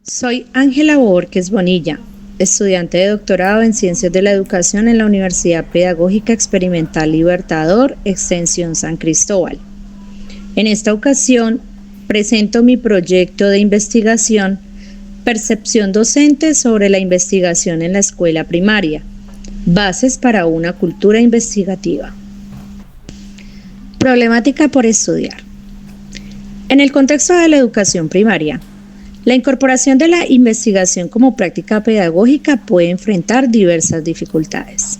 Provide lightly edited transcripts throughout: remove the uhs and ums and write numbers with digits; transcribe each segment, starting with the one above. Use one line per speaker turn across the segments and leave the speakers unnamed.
Soy Ángela Borges Bonilla, estudiante de doctorado en Ciencias de la Educación en la Universidad Pedagógica Experimental Libertador, Extensión San Cristóbal. En esta ocasión, presento mi proyecto de investigación Percepción docente sobre la investigación en la escuela primaria, bases para una cultura investigativa. Problemática por estudiar. En el contexto de la educación primaria, la incorporación de la investigación como práctica pedagógica puede enfrentar diversas dificultades.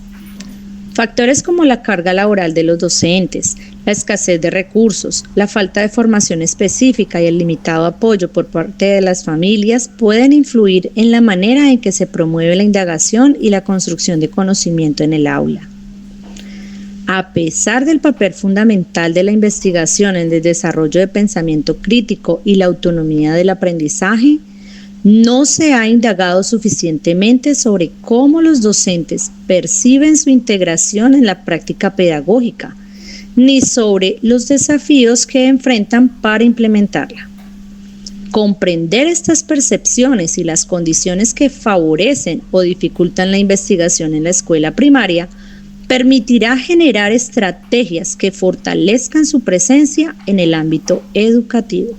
Factores como la carga laboral de los docentes, la escasez de recursos, la falta de formación específica y el limitado apoyo por parte de las familias pueden influir en la manera en que se promueve la indagación y la construcción de conocimiento en el aula. A pesar del papel fundamental de la investigación en el desarrollo de pensamiento crítico y la autonomía del aprendizaje, no se ha indagado suficientemente sobre cómo los docentes perciben su integración en la práctica pedagógica, ni sobre los desafíos que enfrentan para implementarla. Comprender estas percepciones y las condiciones que favorecen o dificultan la investigación en la escuela primaria permitirá generar estrategias que fortalezcan su presencia en el ámbito educativo.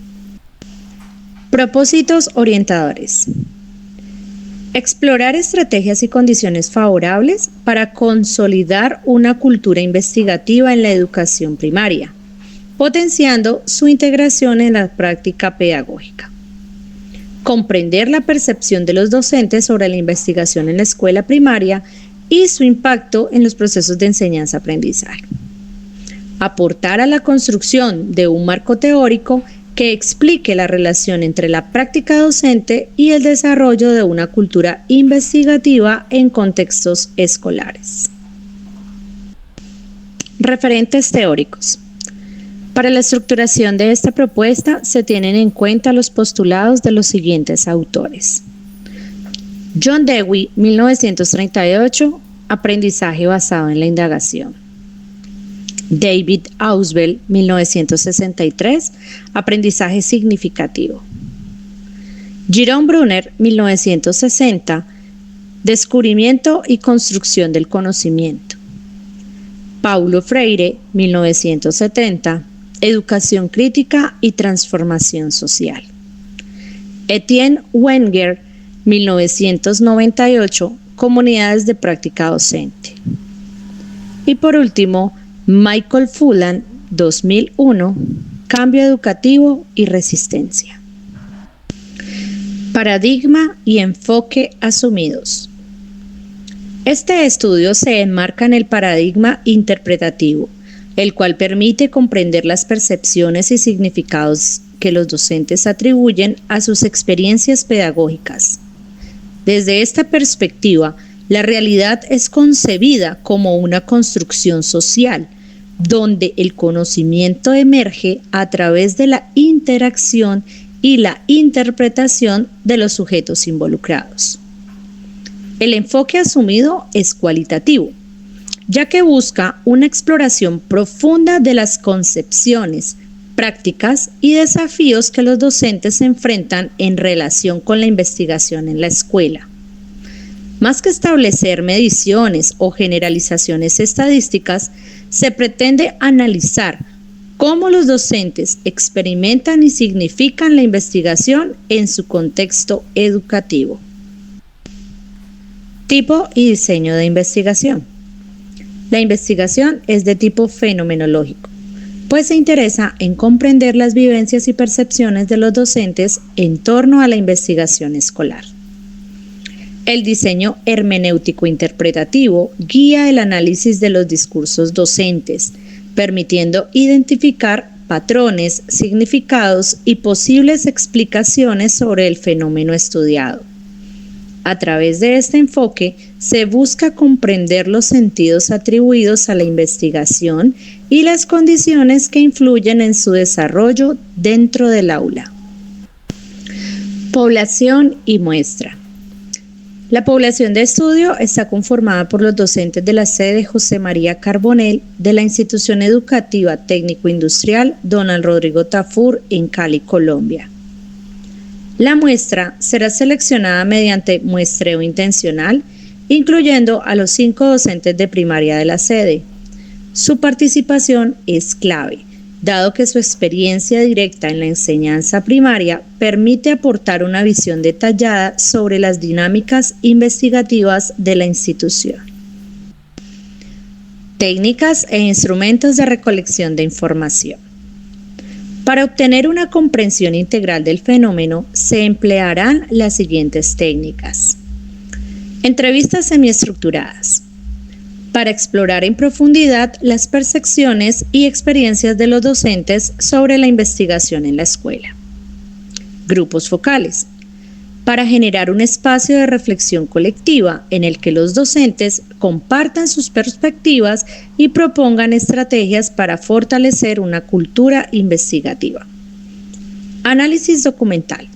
Propósitos orientadores. Explorar estrategias y condiciones favorables para consolidar una cultura investigativa en la educación primaria, potenciando su integración en la práctica pedagógica. Comprender la percepción de los docentes sobre la investigación en la escuela primaria y su impacto en los procesos de enseñanza-aprendizaje. Aportar a la construcción de un marco teórico que explique la relación entre la práctica docente y el desarrollo de una cultura investigativa en contextos escolares. Referentes teóricos. Para la estructuración de esta propuesta se tienen en cuenta los postulados de los siguientes autores. John Dewey, 1938, Aprendizaje basado en la indagación. David Ausubel, 1963, Aprendizaje significativo. Jerome Bruner, 1960, Descubrimiento y construcción del conocimiento. Paulo Freire, 1970, Educación crítica y transformación social. Etienne Wenger, 1998, Comunidades de práctica docente. Y por último, Michael Fullan, 2001, Cambio educativo y resistencia. Paradigma y enfoque asumidos. Este estudio se enmarca en el paradigma interpretativo, el cual permite comprender las percepciones y significados que los docentes atribuyen a sus experiencias pedagógicas. Desde esta perspectiva, la realidad es concebida como una construcción social, donde el conocimiento emerge a través de la interacción y la interpretación de los sujetos involucrados. El enfoque asumido es cualitativo, ya que busca una exploración profunda de las concepciones, prácticas y desafíos que los docentes enfrentan en relación con la investigación en la escuela. Más que establecer mediciones o generalizaciones estadísticas, se pretende analizar cómo los docentes experimentan y significan la investigación en su contexto educativo. Tipo y diseño de investigación. La investigación es de tipo fenomenológico, pues se interesa en comprender las vivencias y percepciones de los docentes en torno a la investigación escolar. El diseño hermenéutico interpretativo guía el análisis de los discursos docentes, permitiendo identificar patrones, significados y posibles explicaciones sobre el fenómeno estudiado. A través de este enfoque, se busca comprender los sentidos atribuidos a la investigación y las condiciones que influyen en su desarrollo dentro del aula. Población y muestra. La población de estudio está conformada por los docentes de la sede José María Carbonell de la Institución Educativa Técnico Industrial Donald Rodrigo Tafur en Cali, Colombia. La muestra será seleccionada mediante muestreo intencional, incluyendo a los 5 docentes de primaria de la sede. Su participación es clave, dado que su experiencia directa en la enseñanza primaria permite aportar una visión detallada sobre las dinámicas investigativas de la institución. Técnicas e instrumentos de recolección de información. Para obtener una comprensión integral del fenómeno, se emplearán las siguientes técnicas. Entrevistas semiestructuradas. Para explorar en profundidad las percepciones y experiencias de los docentes sobre la investigación en la escuela. Grupos focales. Para generar un espacio de reflexión colectiva en el que los docentes compartan sus perspectivas y propongan estrategias para fortalecer una cultura investigativa. Análisis documental.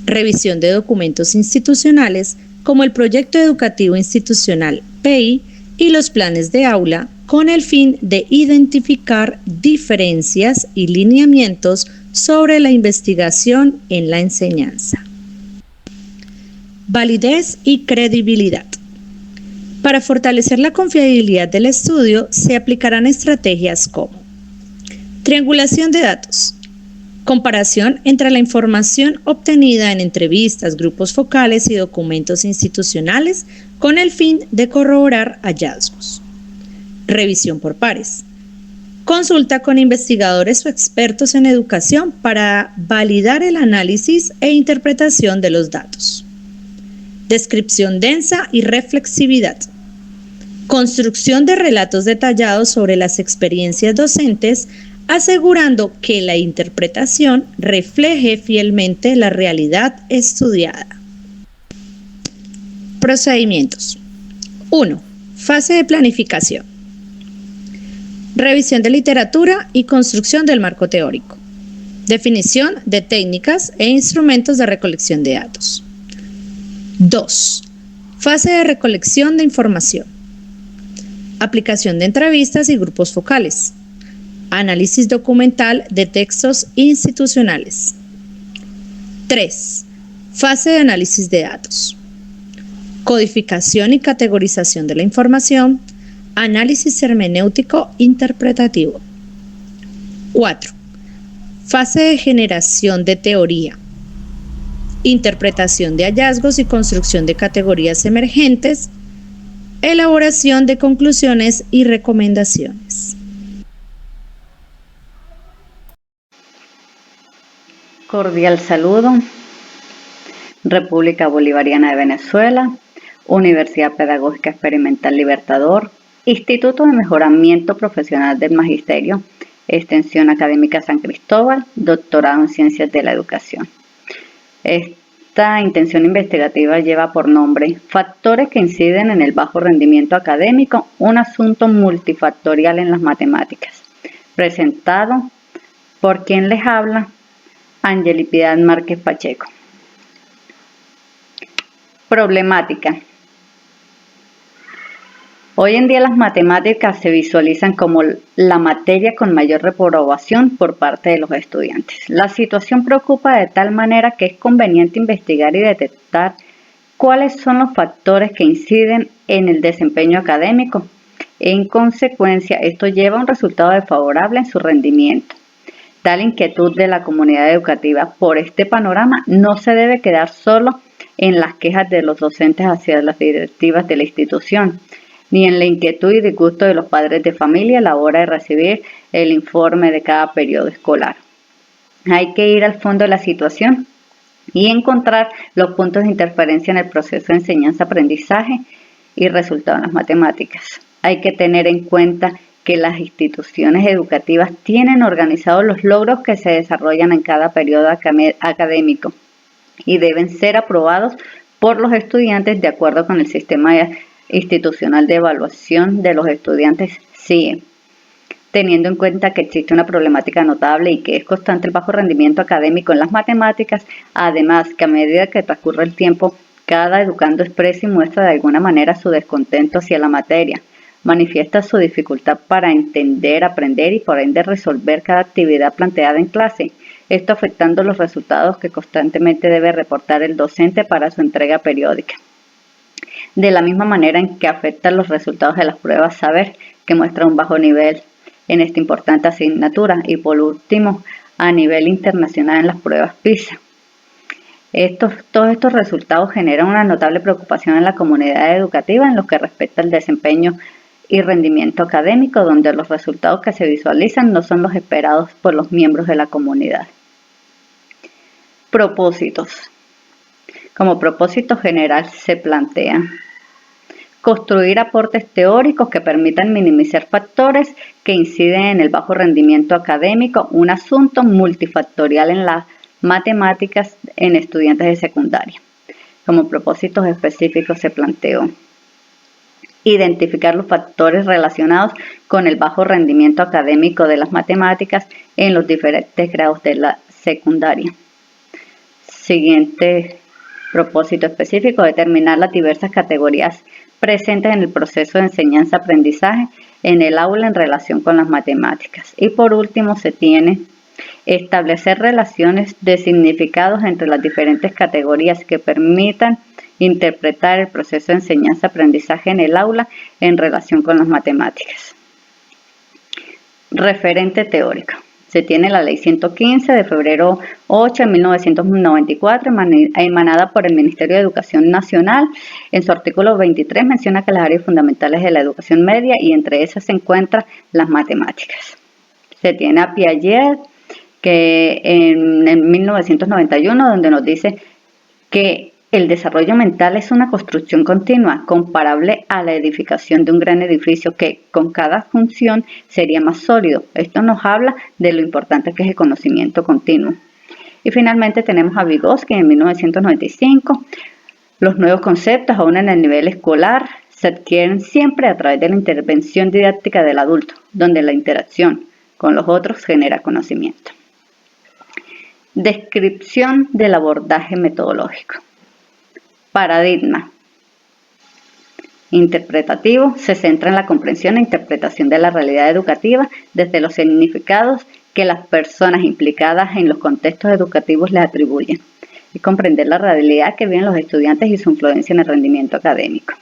Revisión de documentos institucionales como el Proyecto Educativo Institucional PEI y los planes de aula con el fin de identificar diferencias y lineamientos sobre la investigación en la enseñanza. Validez y credibilidad. Para fortalecer la confiabilidad del estudio, se aplicarán estrategias como triangulación de datos, comparación entre la información obtenida en entrevistas, grupos focales y documentos institucionales con el fin de corroborar hallazgos, revisión por pares, consulta con investigadores o expertos en educación para validar el análisis e interpretación de los datos. Descripción densa y reflexividad. Construcción de relatos detallados sobre las experiencias docentes, asegurando que la interpretación refleje fielmente la realidad estudiada. Procedimientos. 1. Fase de planificación. Revisión de literatura y construcción del marco teórico. Definición de técnicas e instrumentos de recolección de datos. 2. Fase de recolección de información. Aplicación de entrevistas y grupos focales. Análisis documental de textos institucionales. 3. Fase de análisis de datos. Codificación y categorización de la información. Análisis hermenéutico interpretativo. 4. Fase de generación de teoría. Interpretación de hallazgos y construcción de categorías emergentes, elaboración de conclusiones y recomendaciones.
Cordial saludo. República Bolivariana de Venezuela, Universidad Pedagógica Experimental Libertador, Instituto de Mejoramiento Profesional del Magisterio, Extensión Académica San Cristóbal, Doctorado en Ciencias de la Educación. Esta intención investigativa lleva por nombre Factores que inciden en el bajo rendimiento académico, un asunto multifactorial en las matemáticas. Presentado por quien les habla, Angeli Piedad Márquez Pacheco. Problemática. Hoy en día las matemáticas se visualizan como la materia con mayor reprobación por parte de los estudiantes. La situación preocupa de tal manera que es conveniente investigar y detectar cuáles son los factores que inciden en el desempeño académico. En consecuencia, esto lleva a un resultado desfavorable en su rendimiento. Tal inquietud de la comunidad educativa por este panorama no se debe quedar solo en las quejas de los docentes hacia las directivas de la institución, ni en la inquietud y disgusto de los padres de familia a la hora de recibir el informe de cada periodo escolar. Hay que ir al fondo de la situación y encontrar los puntos de interferencia en el proceso de enseñanza-aprendizaje y resultado en las matemáticas. Hay que tener en cuenta que las instituciones educativas tienen organizados los logros que se desarrollan en cada periodo académico y deben ser aprobados por los estudiantes de acuerdo con el sistema institucional de evaluación de los estudiantes CIE, teniendo en cuenta que existe una problemática notable y que es constante el bajo rendimiento académico en las matemáticas, además que a medida que transcurre el tiempo, cada educando expresa y muestra de alguna manera su descontento hacia la materia, manifiesta su dificultad para entender, aprender y por ende resolver cada actividad planteada en clase, esto afectando los resultados que constantemente debe reportar el docente para su entrega periódica. De la misma manera en que afectan los resultados de las pruebas saber, que muestra un bajo nivel en esta importante asignatura, y por último, a nivel internacional en las pruebas PISA. Todos estos resultados generan una notable preocupación en la comunidad educativa en lo que respecta al desempeño y rendimiento académico, donde los resultados que se visualizan no son los esperados por los miembros de la comunidad. Propósitos. Como propósito general se plantean construir aportes teóricos que permitan minimizar factores que inciden en el bajo rendimiento académico, un asunto multifactorial en las matemáticas en estudiantes de secundaria. Como propósitos específicos se planteó identificar los factores relacionados con el bajo rendimiento académico de las matemáticas en los diferentes grados de la secundaria. Siguiente propósito específico, determinar las diversas categorías presentes en el proceso de enseñanza-aprendizaje en el aula en relación con las matemáticas. Y por último se tiene establecer relaciones de significados entre las diferentes categorías que permitan interpretar el proceso de enseñanza-aprendizaje en el aula en relación con las matemáticas. Referente teórico. Se tiene la Ley 115 de febrero 8 de 1994, emanada por el Ministerio de Educación Nacional. En su artículo 23 menciona que las áreas fundamentales de la educación media y entre esas se encuentran las matemáticas. Se tiene a Piaget, que en 1991, donde nos dice que el desarrollo mental es una construcción continua, comparable a la edificación de un gran edificio que con cada función sería más sólido. Esto nos habla de lo importante que es el conocimiento continuo. Y finalmente tenemos a Vygotsky en 1995. Los nuevos conceptos, aún en el nivel escolar, se adquieren siempre a través de la intervención didáctica del adulto, donde la interacción con los otros genera conocimiento. Descripción del abordaje metodológico. Paradigma interpretativo se centra en la comprensión e interpretación de la realidad educativa desde los significados que las personas implicadas en los contextos educativos le atribuyen y comprender la realidad que viven los estudiantes y su influencia en el rendimiento académico.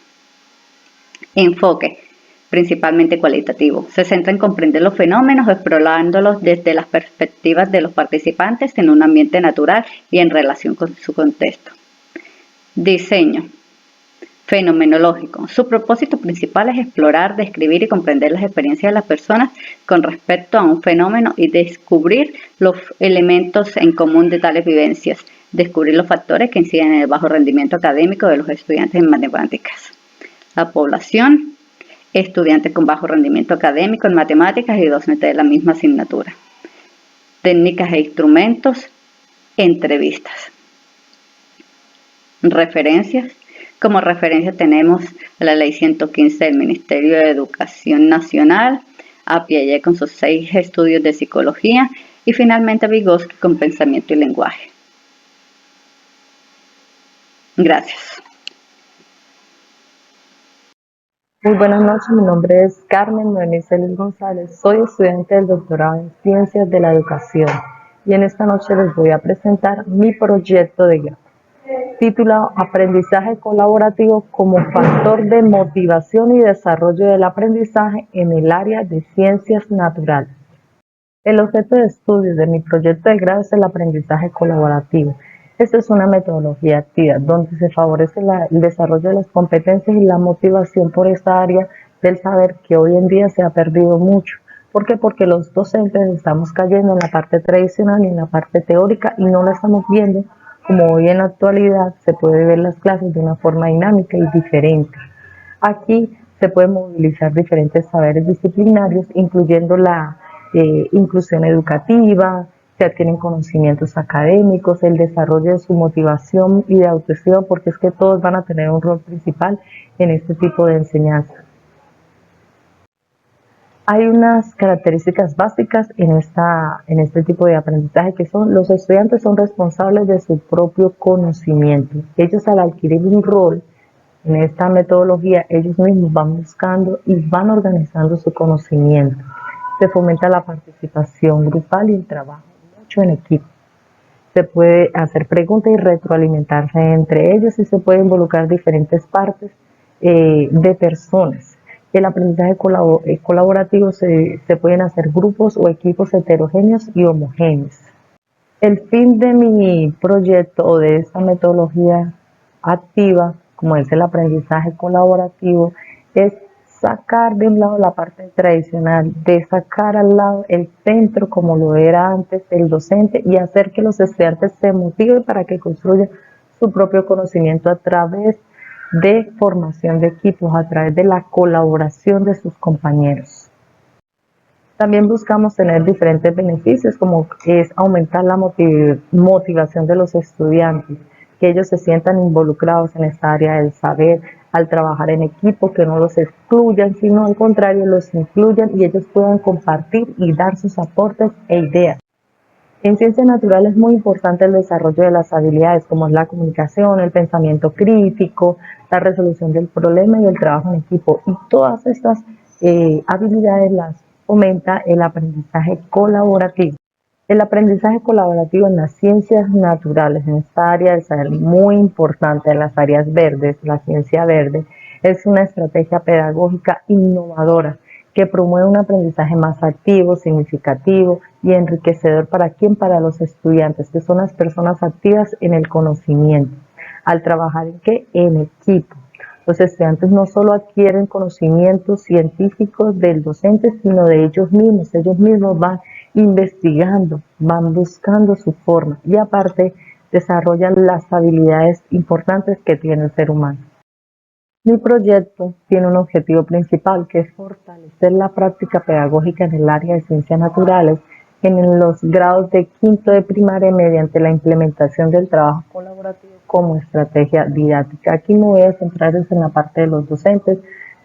Enfoque principalmente cualitativo. Se centra en comprender los fenómenos, explorándolos desde las perspectivas de los participantes en un ambiente natural y en relación con su contexto. Diseño fenomenológico. Su propósito principal es explorar, describir y comprender las experiencias de las personas con respecto a un fenómeno y descubrir los elementos en común de tales vivencias, descubrir los factores que inciden en el bajo rendimiento académico de los estudiantes en matemáticas. La población, estudiantes con bajo rendimiento académico en matemáticas y docentes de la misma asignatura. Técnicas e instrumentos, entrevistas. Referencias. Como referencia tenemos la Ley 115 del Ministerio de Educación Nacional, a Piaget con sus 6 estudios de psicología y finalmente a Vygotsky con pensamiento y lenguaje. Gracias.
Muy buenas noches, mi nombre es Carmen Noemí Celis González, soy estudiante del doctorado en Ciencias de la Educación y en esta noche les voy a presentar mi proyecto de grado, titulado Aprendizaje colaborativo como factor de motivación y desarrollo del aprendizaje en el área de ciencias naturales. El objeto de estudio de mi proyecto de grado es el aprendizaje colaborativo. Esta es una metodología activa donde se favorece el desarrollo de las competencias y la motivación por esta área del saber que hoy en día se ha perdido mucho. ¿Por qué? Porque los docentes estamos cayendo en la parte tradicional y en la parte teórica y no la estamos viendo como hoy en la actualidad se puede ver las clases de una forma dinámica y diferente. Aquí se pueden movilizar diferentes saberes disciplinarios, incluyendo la inclusión educativa, se adquieren conocimientos académicos, el desarrollo de su motivación y de autoestima, porque es que todos van a tener un rol principal en este tipo de enseñanza. Hay unas características básicas en este tipo de aprendizaje que son: los estudiantes son responsables de su propio conocimiento. Ellos, al adquirir un rol En esta metodología ellos mismos van buscando y van organizando su conocimiento. Se fomenta la participación grupal y el trabajo mucho en equipo. Se puede hacer preguntas y retroalimentarse entre ellos y se puede involucrar diferentes partes de personas. El aprendizaje colaborativo se pueden hacer grupos o equipos heterogéneos y homogéneos. El fin de mi proyecto o de esta metodología activa, como es el aprendizaje colaborativo, es sacar de un lado la parte tradicional, de sacar al lado el centro como lo era antes el docente y hacer que los estudiantes se motiven para que construyan su propio conocimiento a través de formación de equipos, a través de la colaboración de sus compañeros. También buscamos tener diferentes beneficios, como es aumentar la motivación de los estudiantes, que ellos se sientan involucrados en esta área del saber, al trabajar en equipo, que no los excluyan, sino al contrario, los incluyan y ellos puedan compartir y dar sus aportes e ideas. En ciencias naturales es muy importante el desarrollo de las habilidades como es la comunicación, el pensamiento crítico, la resolución del problema y el trabajo en equipo. Y todas estas habilidades las fomenta el aprendizaje colaborativo. El aprendizaje colaborativo en las ciencias naturales, en esta área del saber muy importante, en las áreas verdes, la ciencia verde, es una estrategia pedagógica innovadora que promueve un aprendizaje más activo, significativo y enriquecedor para quién, para los estudiantes, que son las personas activas en el conocimiento. Al trabajar en qué, en equipo. Los estudiantes no solo adquieren conocimientos científicos del docente, sino de ellos mismos van investigando, van buscando su forma y aparte desarrollan las habilidades importantes que tiene el ser humano. Mi proyecto tiene un objetivo principal, que es fortalecer la práctica pedagógica en el área de ciencias naturales en los grados de quinto de primaria mediante la implementación del trabajo colaborativo como estrategia didáctica. Aquí me voy a centrar en la parte de los docentes,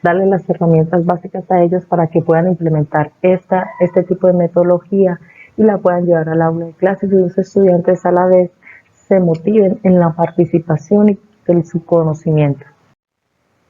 darles las herramientas básicas a ellos para que puedan implementar este tipo de metodología y la puedan llevar al aula de clases y los estudiantes a la vez se motiven en la participación y en su conocimiento.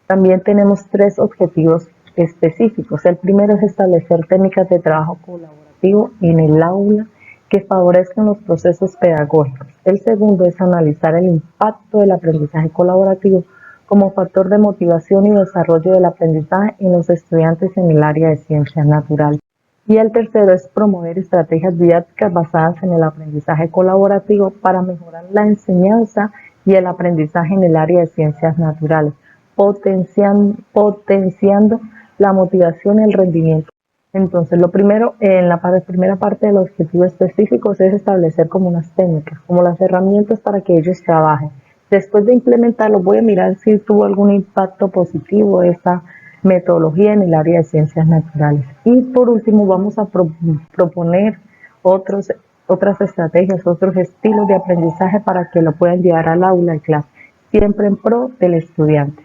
También tenemos 3 objetivos específicos. El primero es establecer técnicas de trabajo colaborativo en el aula que favorezcan los procesos pedagógicos. El segundo es analizar el impacto del aprendizaje colaborativo como factor de motivación y desarrollo del aprendizaje en los estudiantes en el área de ciencias naturales. Y el tercero es promover estrategias didácticas basadas en el aprendizaje colaborativo para mejorar la enseñanza y el aprendizaje en el área de ciencias naturales, potenciando la motivación y el rendimiento. Entonces, lo primero, en la primera parte de los objetivos específicos es establecer como unas técnicas, como las herramientas para que ellos trabajen. Después de implementarlo, voy a mirar si tuvo algún impacto positivo esta metodología en el área de ciencias naturales. Y por último, vamos a proponer otras estrategias, otros estilos de aprendizaje para que lo puedan llevar al aula de clase, siempre en pro del estudiante.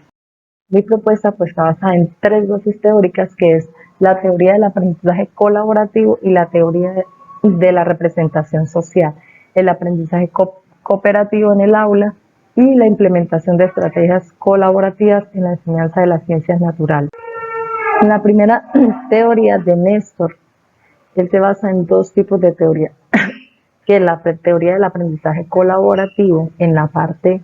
Mi propuesta pues está basada en 3 bases teóricas, que es la teoría del aprendizaje colaborativo y la teoría de la representación social, el aprendizaje cooperativo en el aula y la implementación de estrategias colaborativas en la enseñanza de las ciencias naturales. En la primera teoría de Néstor, él se basa en 2 tipos de teoría, que es la teoría del aprendizaje colaborativo en la parte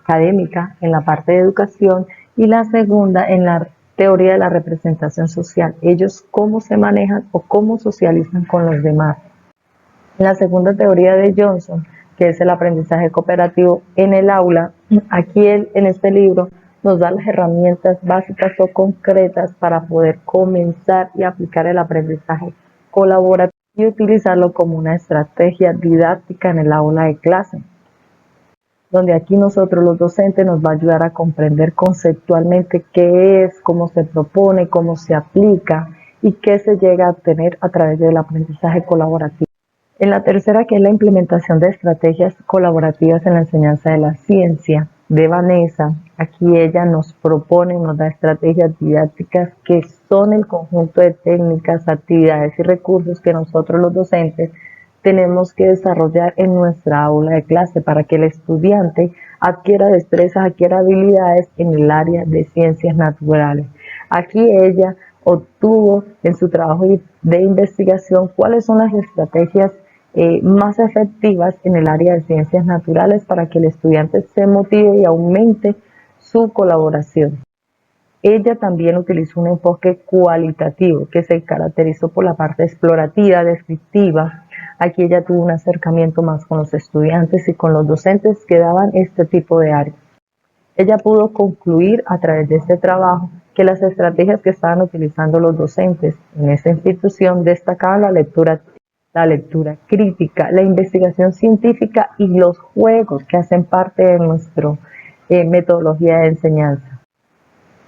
académica, en la parte de educación, y la segunda en la teoría de la representación social, ellos cómo se manejan o cómo socializan con los demás. En la segunda teoría de Johnson, que es el aprendizaje cooperativo en el aula, aquí él en este libro nos da las herramientas básicas o concretas para poder comenzar y aplicar el aprendizaje colaborativo y utilizarlo como una estrategia didáctica en el aula de clase, donde aquí nosotros los docentes nos va a ayudar a comprender conceptualmente qué es, cómo se propone, cómo se aplica y qué se llega a obtener a través del aprendizaje colaborativo. En la tercera, que es la implementación de estrategias colaborativas en la enseñanza de la ciencia, de Vanessa, aquí ella nos propone, nos da estrategias didácticas que son el conjunto de técnicas, actividades y recursos que nosotros los docentes tenemos que desarrollar en nuestra aula de clase para que el estudiante adquiera destrezas, adquiera habilidades en el área de ciencias naturales. Aquí ella obtuvo en su trabajo de investigación cuáles son las estrategias más efectivas en el área de ciencias naturales para que el estudiante se motive y aumente su colaboración. Ella también utilizó un enfoque cualitativo que se caracterizó por la parte explorativa, descriptiva. Aquí ella tuvo un acercamiento más con los estudiantes y con los docentes que daban este tipo de áreas. Ella pudo concluir a través de este trabajo que las estrategias que estaban utilizando los docentes en esta institución destacaban la lectura crítica, la investigación científica y los juegos que hacen parte de nuestra metodología de enseñanza.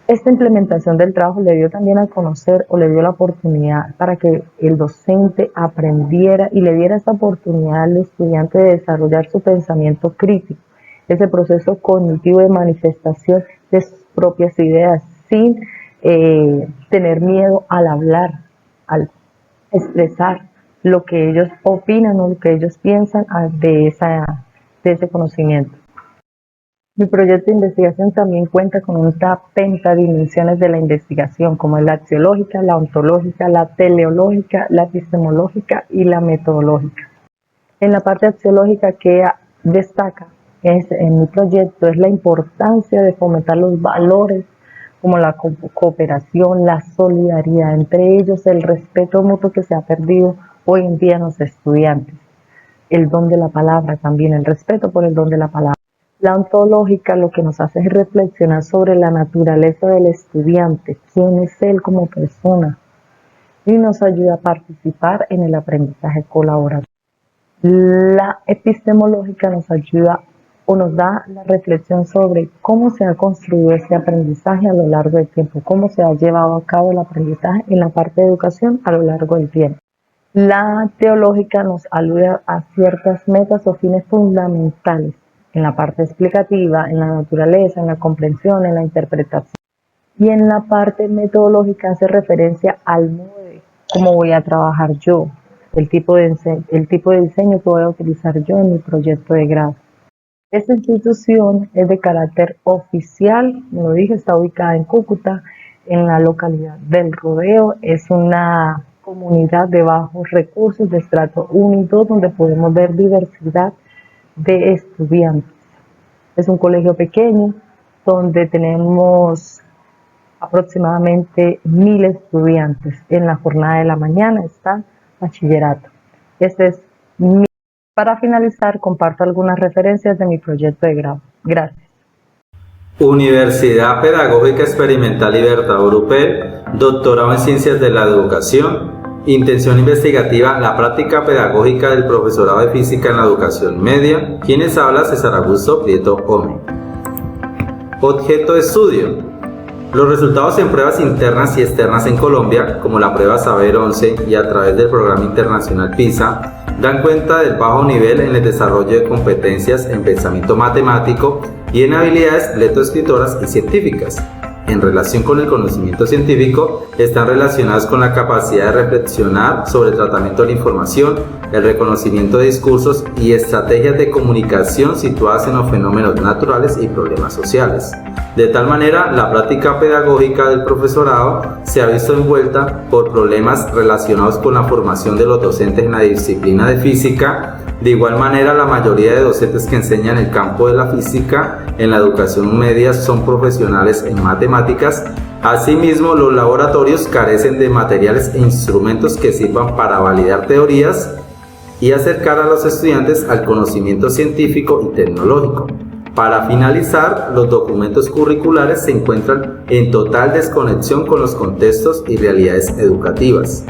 Esta implementación del trabajo le dio también a conocer o le dio la oportunidad para que el docente aprendiera y le diera esta oportunidad al estudiante de desarrollar su pensamiento crítico, ese proceso cognitivo de manifestación de sus propias ideas sin tener miedo al hablar, al expresar lo que ellos opinan o lo que ellos piensan de ese conocimiento. Mi proyecto de investigación también cuenta con unas pentadimensiones de la investigación, como es la axiológica, la ontológica, la teleológica, la epistemológica y la metodológica. En la parte axiológica que destaca en mi proyecto es la importancia de fomentar los valores como la cooperación, la solidaridad, entre ellos el respeto mutuo que se ha perdido hoy en día en los estudiantes, el don de la palabra también, el respeto por el don de la palabra. La ontológica lo que nos hace es reflexionar sobre la naturaleza del estudiante, quién es él como persona, y nos ayuda a participar en el aprendizaje colaborativo. La epistemológica nos ayuda o nos da la reflexión sobre cómo se ha construido este aprendizaje a lo largo del tiempo, cómo se ha llevado a cabo el aprendizaje en la parte de educación a lo largo del tiempo. La teológica nos alude a ciertas metas o fines fundamentales en la parte explicativa, en la naturaleza, en la comprensión, en la interpretación. Y en la parte metodológica hace referencia al modo de cómo voy a trabajar yo, el tipo de diseño que voy a utilizar yo en mi proyecto de grado. Esta institución es de carácter oficial, como lo dije, está ubicada en Cúcuta, en la localidad del Rodeo. Es una comunidad de bajos recursos, de estrato 1 y 2, donde podemos ver diversidad de estudiantes. Es un colegio pequeño donde tenemos aproximadamente 1000 estudiantes. En la jornada de la mañana está bachillerato. Para finalizar, comparto algunas referencias de mi proyecto de grado. Gracias.
Universidad Pedagógica Experimental Libertador UPEL, doctorado en Ciencias de la Educación, intención investigativa, la práctica pedagógica del profesorado de física en la educación media. Quienes habla, César Augusto Prieto Ome. Objeto de estudio. Los resultados en pruebas internas y externas en Colombia, como la prueba Saber 11 y a través del programa internacional PISA, dan cuenta del bajo nivel en el desarrollo de competencias en pensamiento matemático y en habilidades lectoescritoras y científicas. En relación con el conocimiento científico, están relacionadas con la capacidad de reflexionar sobre el tratamiento de la información, el reconocimiento de discursos y estrategias de comunicación situadas en los fenómenos naturales y problemas sociales. De tal manera, la práctica pedagógica del profesorado se ha visto envuelta por problemas relacionados con la formación de los docentes en la disciplina de física. De igual manera, la mayoría de docentes que enseñan el campo de la física en la educación media son profesionales en matemáticas. Asimismo, los laboratorios carecen de materiales e instrumentos que sirvan para validar teorías y acercar a los estudiantes al conocimiento científico y tecnológico. Para finalizar, los documentos curriculares se encuentran en total desconexión con los contextos y realidades educativas.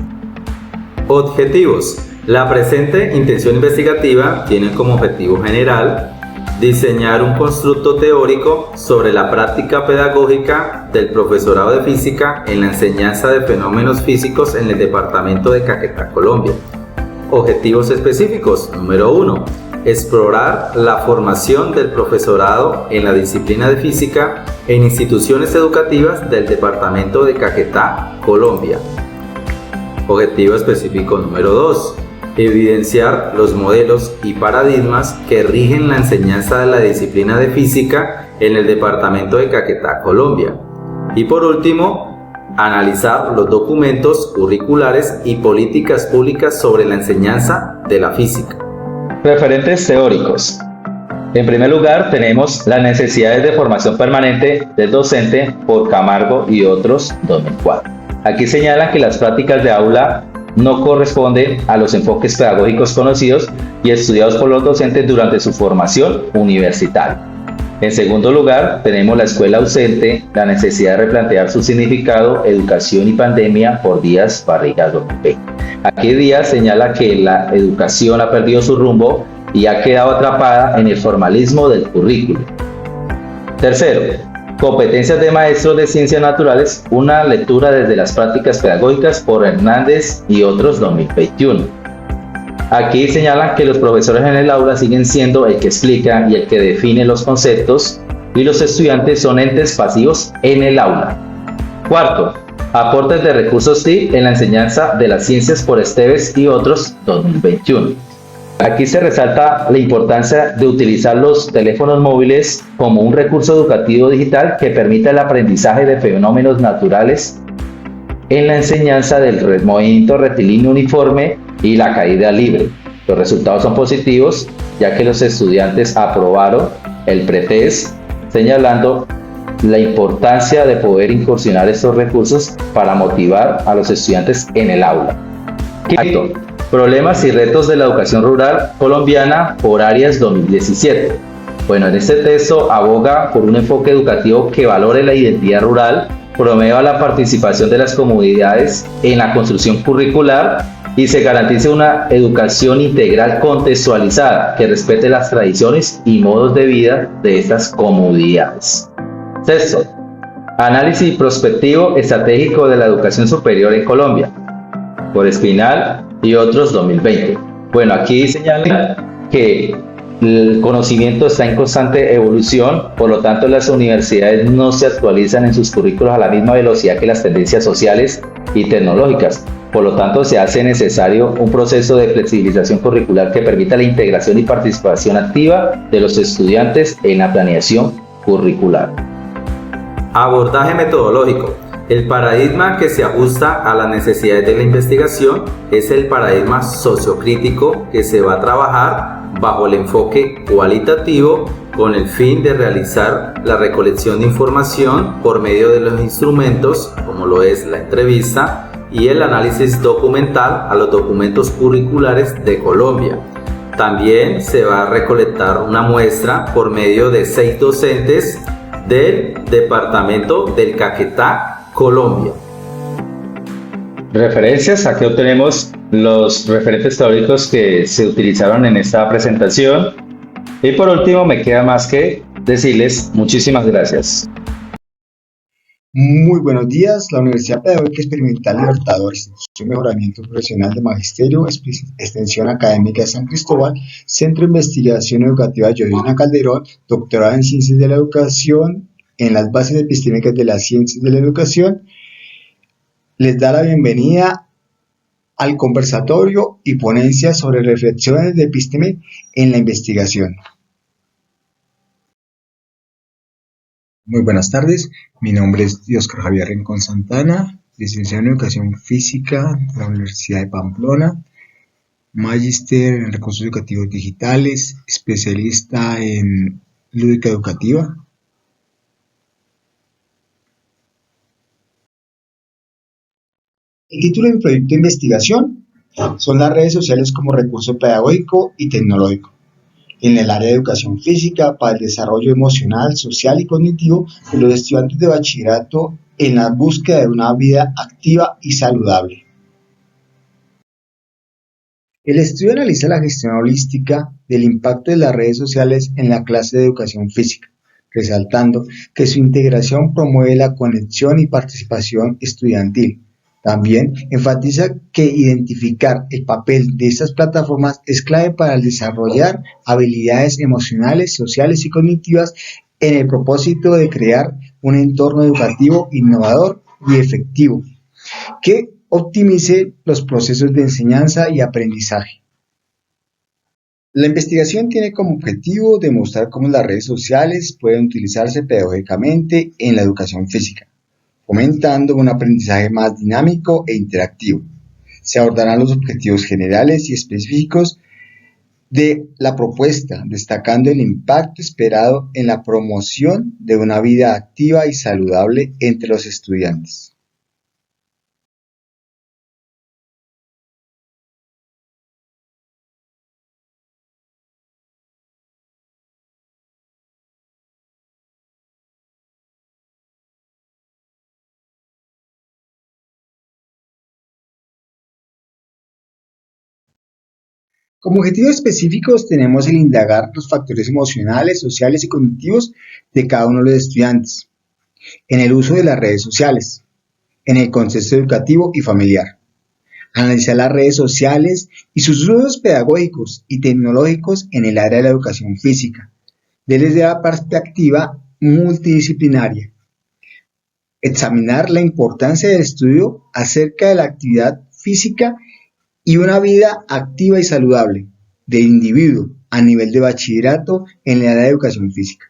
Objetivos. La presente intención investigativa tiene como objetivo general diseñar un constructo teórico sobre la práctica pedagógica del profesorado de física en la enseñanza de fenómenos físicos en el departamento de Caquetá, Colombia. Objetivos específicos. Número 1. Explorar la formación del profesorado en la disciplina de física en instituciones educativas del departamento de Caquetá, Colombia. Objetivo específico número 2. evidenciar los modelos y paradigmas que rigen la enseñanza de la disciplina de física en el departamento de Caquetá, Colombia. Y por último, analizar los documentos curriculares y políticas públicas sobre la enseñanza de la física.
Referentes teóricos. En primer lugar, tenemos las necesidades de formación permanente del docente por Camargo y otros, 2004. Aquí señalan que las prácticas de aula no corresponden a los enfoques pedagógicos conocidos y estudiados por los docentes durante su formación universitaria. En segundo lugar, tenemos la escuela ausente, la necesidad de replantear su significado, educación y pandemia por Díaz Barriga 2020. Aquí Díaz señala que la educación ha perdido su rumbo y ha quedado atrapada en el formalismo del currículo. Tercero, competencias de maestros de ciencias naturales, una lectura desde las prácticas pedagógicas por Hernández y otros 2021. Aquí señalan que los profesores en el aula siguen siendo el que explica y el que define los conceptos y los estudiantes son entes pasivos en el aula. Cuarto, aportes de recursos TIC en la enseñanza de las ciencias por Esteves y otros 2021. Aquí se resalta la importancia de utilizar los teléfonos móviles como un recurso educativo digital que permita el aprendizaje de fenómenos naturales en la enseñanza del movimiento rectilíneo uniforme y la caída libre. Los resultados son positivos, ya que los estudiantes aprobaron el pretest, señalando la importancia de poder incursionar estos recursos para motivar a los estudiantes en el aula. Quinto, problemas y retos de la educación rural colombiana por áreas 2017. Bueno, en este texto aboga por un enfoque educativo que valore la identidad rural, promueva la participación de las comunidades en la construcción curricular y se garantice una educación integral contextualizada que respete las tradiciones y modos de vida de estas comunidades. Sexto, análisis prospectivo estratégico de la educación superior en Colombia, por Espinal y otros 2020. Bueno, aquí señalan que el conocimiento está en constante evolución, por lo tanto las universidades no se actualizan en sus currículos a la misma velocidad que las tendencias sociales y tecnológicas. Por lo tanto, se hace necesario un proceso de flexibilización curricular que permita la integración y participación activa de los estudiantes en la planeación curricular.
Abordaje metodológico. El paradigma que se ajusta a las necesidades de la investigación es el paradigma sociocrítico que se va a trabajar bajo el enfoque cualitativo con el fin de realizar la recolección de información por medio de los instrumentos como lo es la entrevista y el análisis documental a los documentos curriculares de Colombia. También se va a recolectar una muestra por medio de 6 docentes del departamento del Caquetá, Colombia.
Referencias, aquí obtenemos los referentes teóricos que se utilizaron en esta presentación. Y por último, me queda más que decirles muchísimas gracias.
Muy buenos días. La Universidad Pedagógica Experimental Libertadores, Institución de Mejoramiento Profesional de Magisterio, Extensión Académica de San Cristóbal, Centro de Investigación Educativa Georgina Calderón, doctorada en Ciencias de la Educación, en las bases epistémicas de las ciencias de la educación, les da la bienvenida al conversatorio y ponencia sobre reflexiones de episteme en la investigación. Muy buenas tardes, mi nombre es Oscar Javier Rincón Santana, licenciado en Educación Física de la Universidad de Pamplona, magíster en Recursos Educativos Digitales, especialista en Lúdica Educativa. El título de mi proyecto de investigación son las redes sociales como recurso pedagógico y tecnológico en el área de educación física para el desarrollo emocional, social y cognitivo de los estudiantes de bachillerato en la búsqueda de una vida activa y saludable. El estudio analiza la gestión holística del impacto de las redes sociales en la clase de educación física, resaltando que su integración promueve la conexión y participación estudiantil. También enfatiza que identificar el papel de estas plataformas es clave para desarrollar habilidades emocionales, sociales y cognitivas en el propósito de crear un entorno educativo innovador y efectivo que optimice los procesos de enseñanza y aprendizaje. La investigación tiene como objetivo demostrar cómo las redes sociales pueden utilizarse pedagógicamente en la educación física, fomentando un aprendizaje más dinámico e interactivo. Se abordarán los objetivos generales y específicos de la propuesta, destacando el impacto esperado en la promoción de una vida activa y saludable entre los estudiantes. Como objetivos específicos tenemos el indagar los factores emocionales, sociales y cognitivos de cada uno de los estudiantes, en el uso de las redes sociales, en el contexto educativo y familiar. Analizar las redes sociales y sus usos pedagógicos y tecnológicos en el área de la educación física, desde la perspectiva multidisciplinaria. Examinar la importancia del estudio acerca de la actividad física y una vida activa y saludable del individuo a nivel de bachillerato en la área de educación física.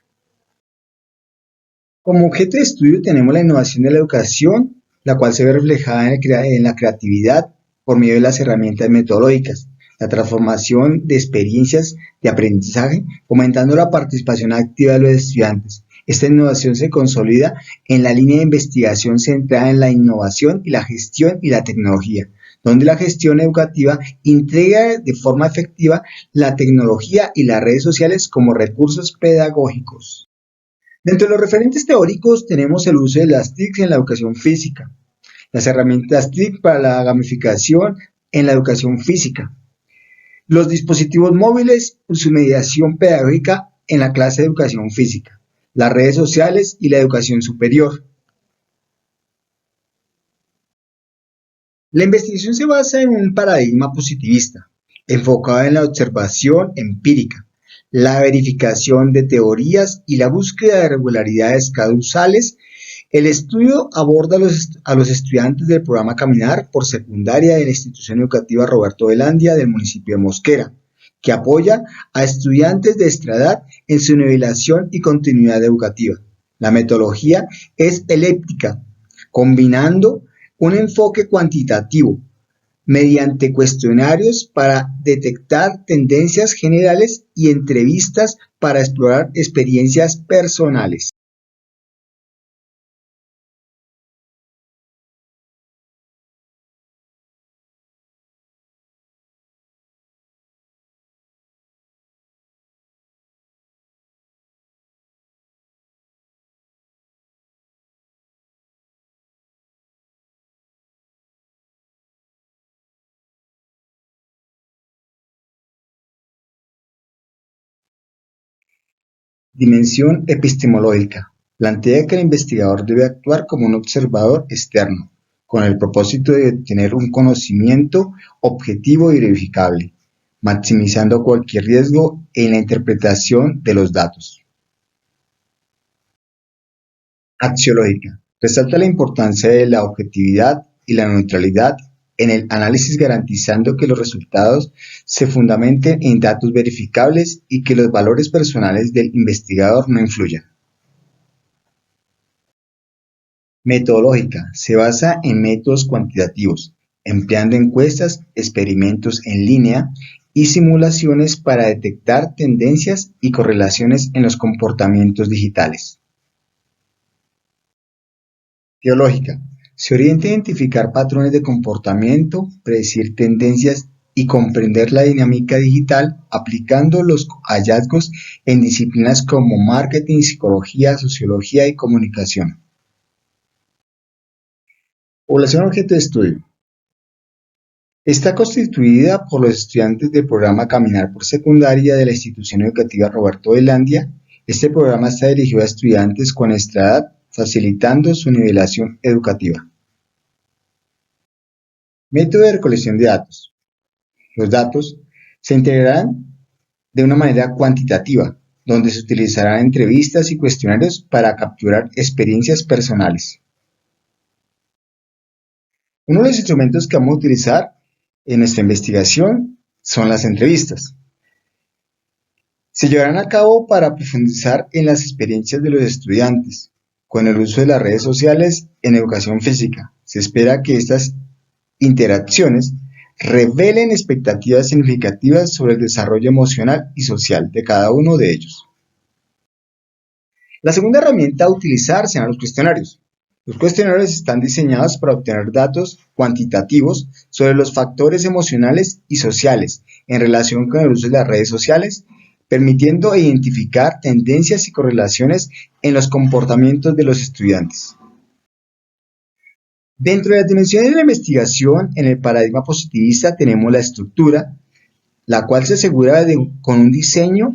Como objeto de estudio tenemos la innovación de la educación, la cual se ve reflejada en la creatividad por medio de las herramientas metodológicas, la transformación de experiencias de aprendizaje, fomentando la participación activa de los estudiantes. Esta innovación se consolida en la línea de investigación centrada en la innovación y la gestión y la tecnología, donde la gestión educativa integra de forma efectiva la tecnología y las redes sociales como recursos pedagógicos. Dentro de los referentes teóricos tenemos el uso de las TIC en la educación física, las herramientas TIC para la gamificación en la educación física, los dispositivos móviles y su mediación pedagógica en la clase de educación física, las redes sociales y la educación superior. La investigación se basa en un paradigma positivista, enfocado en la observación empírica, la verificación de teorías y la búsqueda de regularidades causales. El estudio aborda a los estudiantes del programa Caminar por secundaria de la institución educativa Roberto Velandia del municipio de Mosquera, que apoya a estudiantes de nuestra edad en su nivelación y continuidad educativa. La metodología es elíptica, combinando un enfoque cuantitativo mediante cuestionarios para detectar tendencias generales y entrevistas para explorar experiencias personales. Dimensión epistemológica. Plantea que el investigador debe actuar como un observador externo, con el propósito de obtener un conocimiento objetivo y verificable, maximizando cualquier riesgo en la interpretación de los datos. Axiológica. Resalta la importancia de la objetividad y la neutralidad en el análisis, garantizando que los resultados se fundamenten en datos verificables y que los valores personales del investigador no influyan. Metodológica. Se basa en métodos cuantitativos, empleando encuestas, experimentos en línea y simulaciones para detectar tendencias y correlaciones en los comportamientos digitales. Teológica. Se orienta a identificar patrones de comportamiento, predecir tendencias y comprender la dinámica digital, aplicando los hallazgos en disciplinas como marketing, psicología, sociología y comunicación. Población objeto de estudio. Está constituida por los estudiantes del programa Caminar por Secundaria de la institución educativa Roberto Velandia. Este programa está dirigido a estudiantes con nuestra edad, facilitando su nivelación educativa. Método de recolección de datos. Los datos se integrarán de una manera cuantitativa, donde se utilizarán entrevistas y cuestionarios para capturar experiencias personales. Uno de los instrumentos que vamos a utilizar en nuestra investigación son las entrevistas. Se llevarán a cabo para profundizar en las experiencias de los estudiantes con el uso de las redes sociales en educación física. Se espera que estas interacciones revelen expectativas significativas sobre el desarrollo emocional y social de cada uno de ellos. La segunda herramienta a utilizar serán los cuestionarios. Los cuestionarios están diseñados para obtener datos cuantitativos sobre los factores emocionales y sociales en relación con el uso de las redes sociales, permitiendo identificar tendencias y correlaciones en los comportamientos de los estudiantes. Dentro de las dimensiones de la investigación, en el paradigma positivista tenemos la estructura, la cual se asegura con un diseño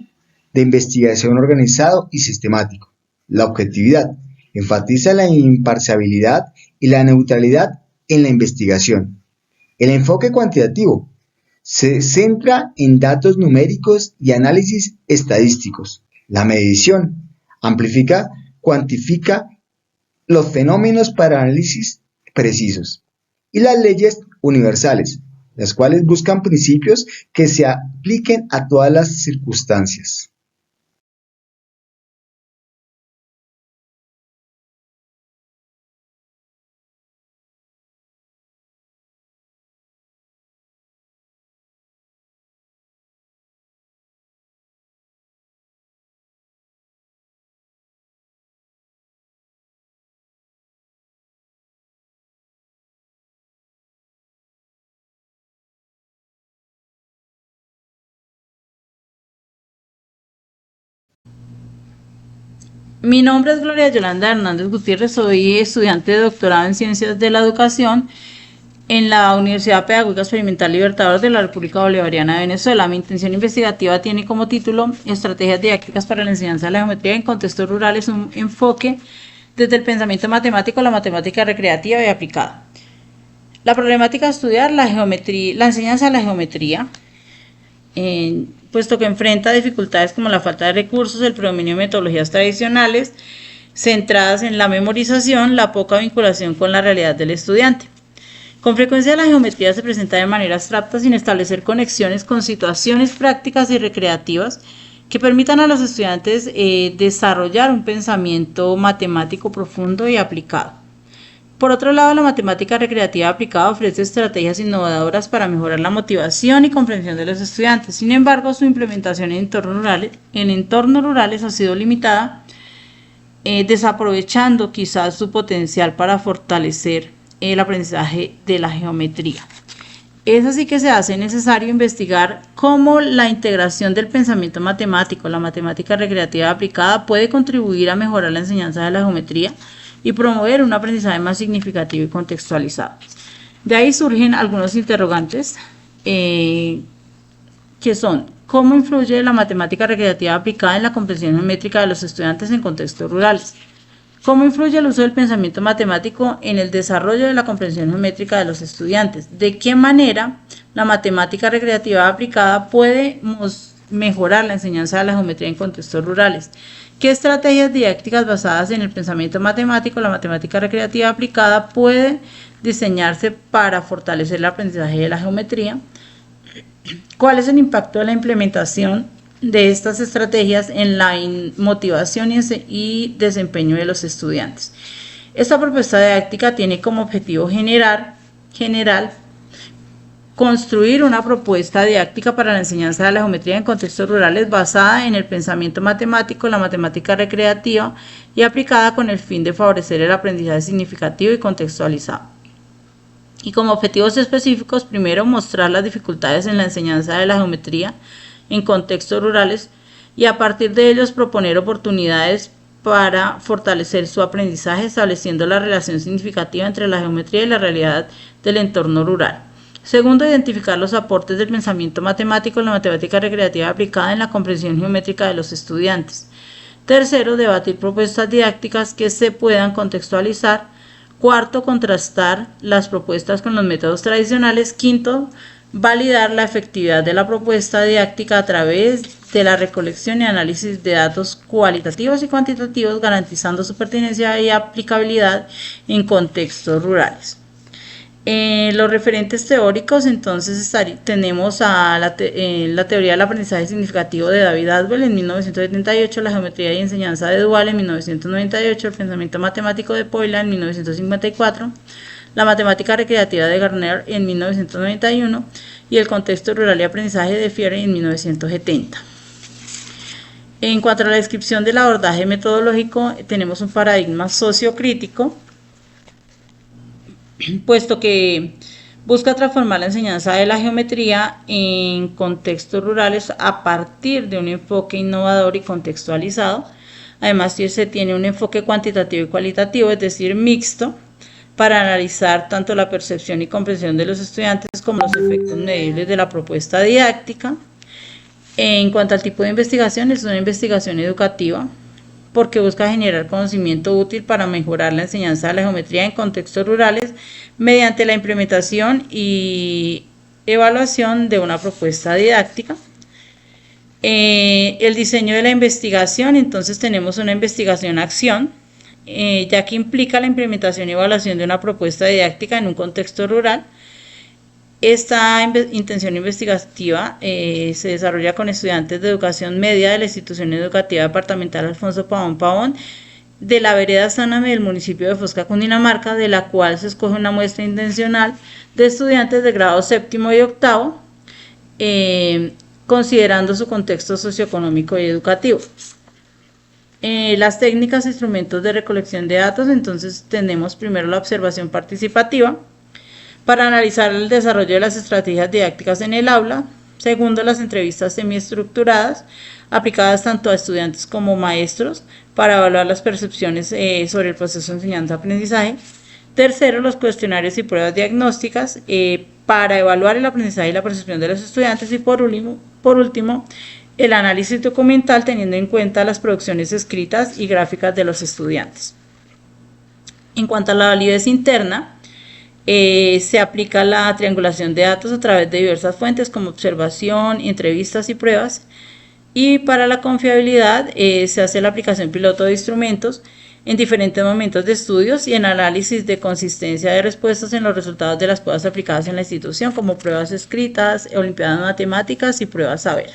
de investigación organizado y sistemático. La objetividad enfatiza la imparcialidad y la neutralidad en la investigación. El enfoque cuantitativo se centra en datos numéricos y análisis estadísticos. La medición amplifica, cuantifica los fenómenos para análisis precisos. Y las leyes universales, las cuales buscan principios que se apliquen a todas las circunstancias.
Mi nombre es Gloria Yolanda Hernández Gutiérrez, soy estudiante de doctorado en Ciencias de la Educación en la Universidad Pedagógica Experimental Libertador de la República Bolivariana de Venezuela. Mi intención investigativa tiene como título Estrategias didácticas para la enseñanza de la geometría en contextos rurales, un enfoque desde el pensamiento matemático, la matemática recreativa y aplicada. La problemática a estudiar, la enseñanza de la geometría, puesto que enfrenta dificultades como la falta de recursos, el predominio de metodologías tradicionales centradas en la memorización, la poca vinculación con la realidad del estudiante. Con frecuencia la geometría se presenta de manera abstracta sin establecer conexiones con situaciones prácticas y recreativas que permitan a los estudiantes desarrollar un pensamiento matemático profundo y aplicado. Por otro lado, la matemática recreativa aplicada ofrece estrategias innovadoras para mejorar la motivación y comprensión de los estudiantes. Sin embargo, su implementación en entornos rurales ha sido limitada, desaprovechando quizás su potencial para fortalecer el aprendizaje de la geometría. Es así que se hace necesario investigar cómo la integración del pensamiento matemático, la matemática recreativa aplicada, puede contribuir a mejorar la enseñanza de la geometría y promover un aprendizaje más significativo y contextualizado. De ahí surgen algunos interrogantes que son: ¿cómo influye la matemática recreativa aplicada en la comprensión geométrica de los estudiantes en contextos rurales? ¿Cómo influye el uso del pensamiento matemático en el desarrollo de la comprensión geométrica de los estudiantes? ¿De qué manera la matemática recreativa aplicada puede mejorar la enseñanza de la geometría en contextos rurales? ¿Qué estrategias didácticas basadas en el pensamiento matemático, la matemática recreativa aplicada, puede diseñarse para fortalecer el aprendizaje de la geometría? ¿Cuál es el impacto de la implementación de estas estrategias en la motivación y desempeño de los estudiantes? Esta propuesta didáctica tiene como objetivo general construir una propuesta didáctica para la enseñanza de la geometría en contextos rurales basada en el pensamiento matemático, la matemática recreativa y aplicada con el fin de favorecer el aprendizaje significativo y contextualizado. Y como objetivos específicos, primero, mostrar las dificultades en la enseñanza de la geometría en contextos rurales y a partir de ellos proponer oportunidades para fortalecer su aprendizaje, estableciendo la relación significativa entre la geometría y la realidad del entorno rural. Segundo, identificar los aportes del pensamiento matemático en la matemática recreativa aplicada en la comprensión geométrica de los estudiantes. Tercero, debatir propuestas didácticas que se puedan contextualizar. Cuarto, contrastar las propuestas con los métodos tradicionales. Quinto, validar la efectividad de la propuesta didáctica a través de la recolección y análisis de datos cualitativos y cuantitativos, garantizando su pertinencia y aplicabilidad en contextos rurales. Los referentes teóricos, entonces tenemos a la teoría del aprendizaje significativo de David Adwell en 1978, la geometría y enseñanza de Dual en 1998, el pensamiento matemático de Poila en 1954, la matemática recreativa de Garner en 1991 y el contexto rural y aprendizaje de Fiore en 1970. En cuanto a la descripción del abordaje metodológico, tenemos un paradigma sociocrítico, puesto que busca transformar la enseñanza de la geometría en contextos rurales a partir de un enfoque innovador y contextualizado. Además, se tiene un enfoque cuantitativo y cualitativo, es decir, mixto, para analizar tanto la percepción y comprensión de los estudiantes como los efectos medibles de la propuesta didáctica. En cuanto al tipo de investigación, es una investigación educativa porque busca generar conocimiento útil para mejorar la enseñanza de la geometría en contextos rurales mediante la implementación y evaluación de una propuesta didáctica. El diseño de la investigación, entonces tenemos una investigación-acción, ya que implica la implementación y evaluación de una propuesta didáctica en un contexto rural. Esta intención investigativa se desarrolla con estudiantes de educación media de la institución educativa departamental Alfonso Pavón Pavón de la vereda Sáname del municipio de Fosca, Cundinamarca, de la cual se escoge una muestra intencional de estudiantes de grado séptimo y octavo, considerando su contexto socioeconómico y educativo. Las técnicas e instrumentos de recolección de datos, entonces tenemos primero la observación participativa, para analizar el desarrollo de las estrategias didácticas en el aula. Segundo, las entrevistas semiestructuradas, aplicadas tanto a estudiantes como maestros, para evaluar las percepciones sobre el proceso de enseñanza-aprendizaje. Tercero, los cuestionarios y pruebas diagnósticas, para evaluar el aprendizaje y la percepción de los estudiantes. Y por último, el análisis documental, teniendo en cuenta las producciones escritas y gráficas de los estudiantes. En cuanto a la validez interna, se aplica la triangulación de datos a través de diversas fuentes como observación, entrevistas y pruebas. Y para la confiabilidad se hace la aplicación piloto de instrumentos en diferentes momentos de estudios y en análisis de consistencia de respuestas en los resultados de las pruebas aplicadas en la institución, como pruebas escritas, olimpiadas matemáticas y pruebas saber.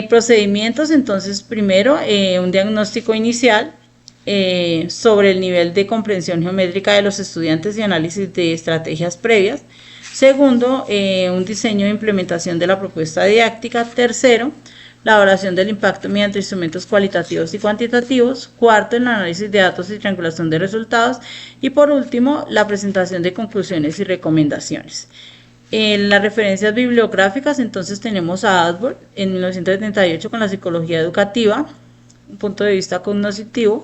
Procedimientos, entonces primero un diagnóstico inicial sobre el nivel de comprensión geométrica de los estudiantes y análisis de estrategias previas. Segundo, un diseño e implementación de la propuesta didáctica. Tercero, la evaluación del impacto mediante instrumentos cualitativos y cuantitativos. Cuarto, el análisis de datos y triangulación de resultados. Y por último, la presentación de conclusiones y recomendaciones. En las referencias bibliográficas, entonces tenemos a Adwell en 1978 con la psicología educativa, un punto de vista cognitivo,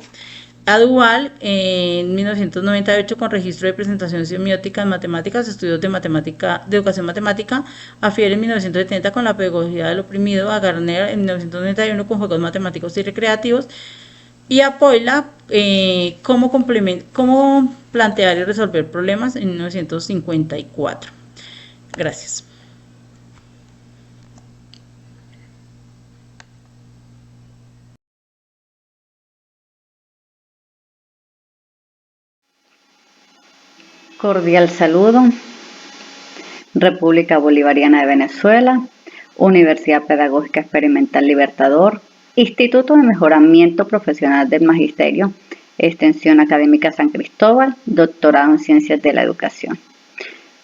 a Dual en 1998 con registro de presentación semiótica en matemáticas, estudios de educación matemática, a Fiore en 1970 con la pedagogía del oprimido, a Garner en 1991 con juegos matemáticos y recreativos, y a Poila cómo plantear y resolver problemas en 1954. Gracias.
Cordial saludo. República Bolivariana de Venezuela, Universidad Pedagógica Experimental Libertador, Instituto de Mejoramiento Profesional del Magisterio, Extensión Académica San Cristóbal, doctorado en Ciencias de la Educación.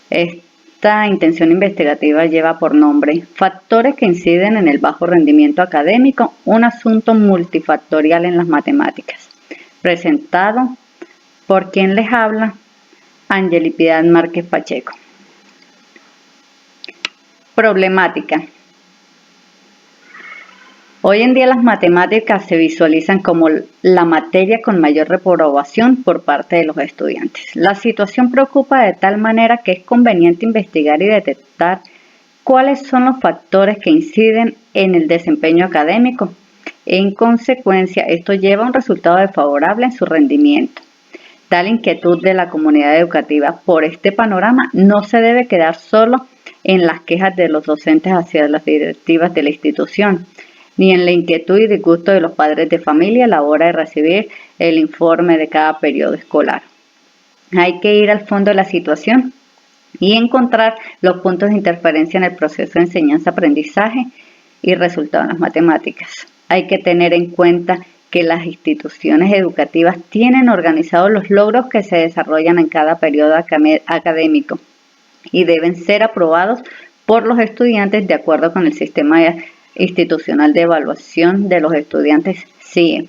Esta intención investigativa lleva por nombre Factores que inciden en el bajo rendimiento académico, un asunto multifactorial en las matemáticas. Presentado por quien les habla, Ángel Piedad Márquez Pacheco. Problemática. Hoy en día las matemáticas se visualizan como la materia con mayor reprobación por parte de los estudiantes. La situación preocupa de tal manera que es conveniente investigar y detectar cuáles son los factores que inciden en el desempeño académico. En consecuencia, esto lleva a un resultado desfavorable en su rendimiento. Tal inquietud de la comunidad educativa por este panorama no se debe quedar solo en las quejas de los docentes hacia las directivas de la institución, ni en la inquietud y disgusto de los padres de familia a la hora de recibir el informe de cada periodo escolar. Hay que ir al fondo de la situación y encontrar los puntos de interferencia en el proceso de enseñanza-aprendizaje y resultados en las matemáticas. Hay que tener en cuenta que las instituciones educativas tienen organizados los logros que se desarrollan en cada periodo académico y deben ser aprobados por los estudiantes de acuerdo con el sistema institucional de evaluación de los estudiantes CIE,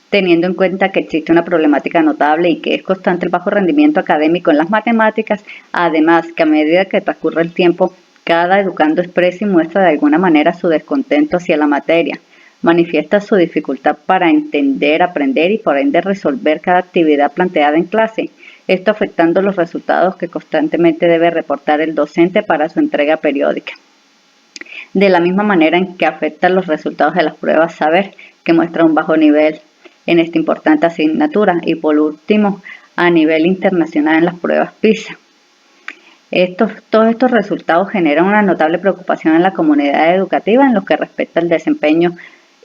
teniendo en cuenta que existe una problemática notable y que es constante el bajo rendimiento académico en las matemáticas, además que a medida que transcurre el tiempo, cada educando expresa y muestra de alguna manera su descontento hacia la materia, manifiesta su dificultad para entender, aprender y por ende resolver cada actividad planteada en clase, esto afectando los resultados que constantemente debe reportar el docente para su entrega periódica. De la misma manera en que afectan los resultados de las pruebas saber, que muestra un bajo nivel en esta importante asignatura, y por último, a nivel internacional en las pruebas PISA. Todos estos resultados generan una notable preocupación en la comunidad educativa en lo que respecta al desempeño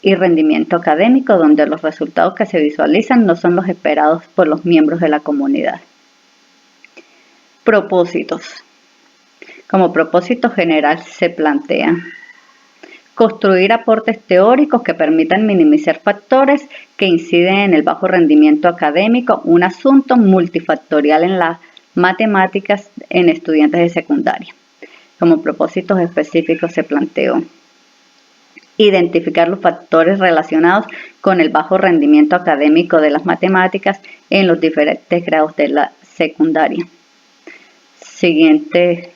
y rendimiento académico, donde los resultados que se visualizan no son los esperados por los miembros de la comunidad. Propósitos. Como propósito general se plantean construir aportes teóricos que permitan minimizar factores que inciden en el bajo rendimiento académico, un asunto multifactorial en las matemáticas en estudiantes de secundaria. Como propósitos específicos se planteó identificar los factores relacionados con el bajo rendimiento académico de las matemáticas en los diferentes grados de la secundaria. Siguiente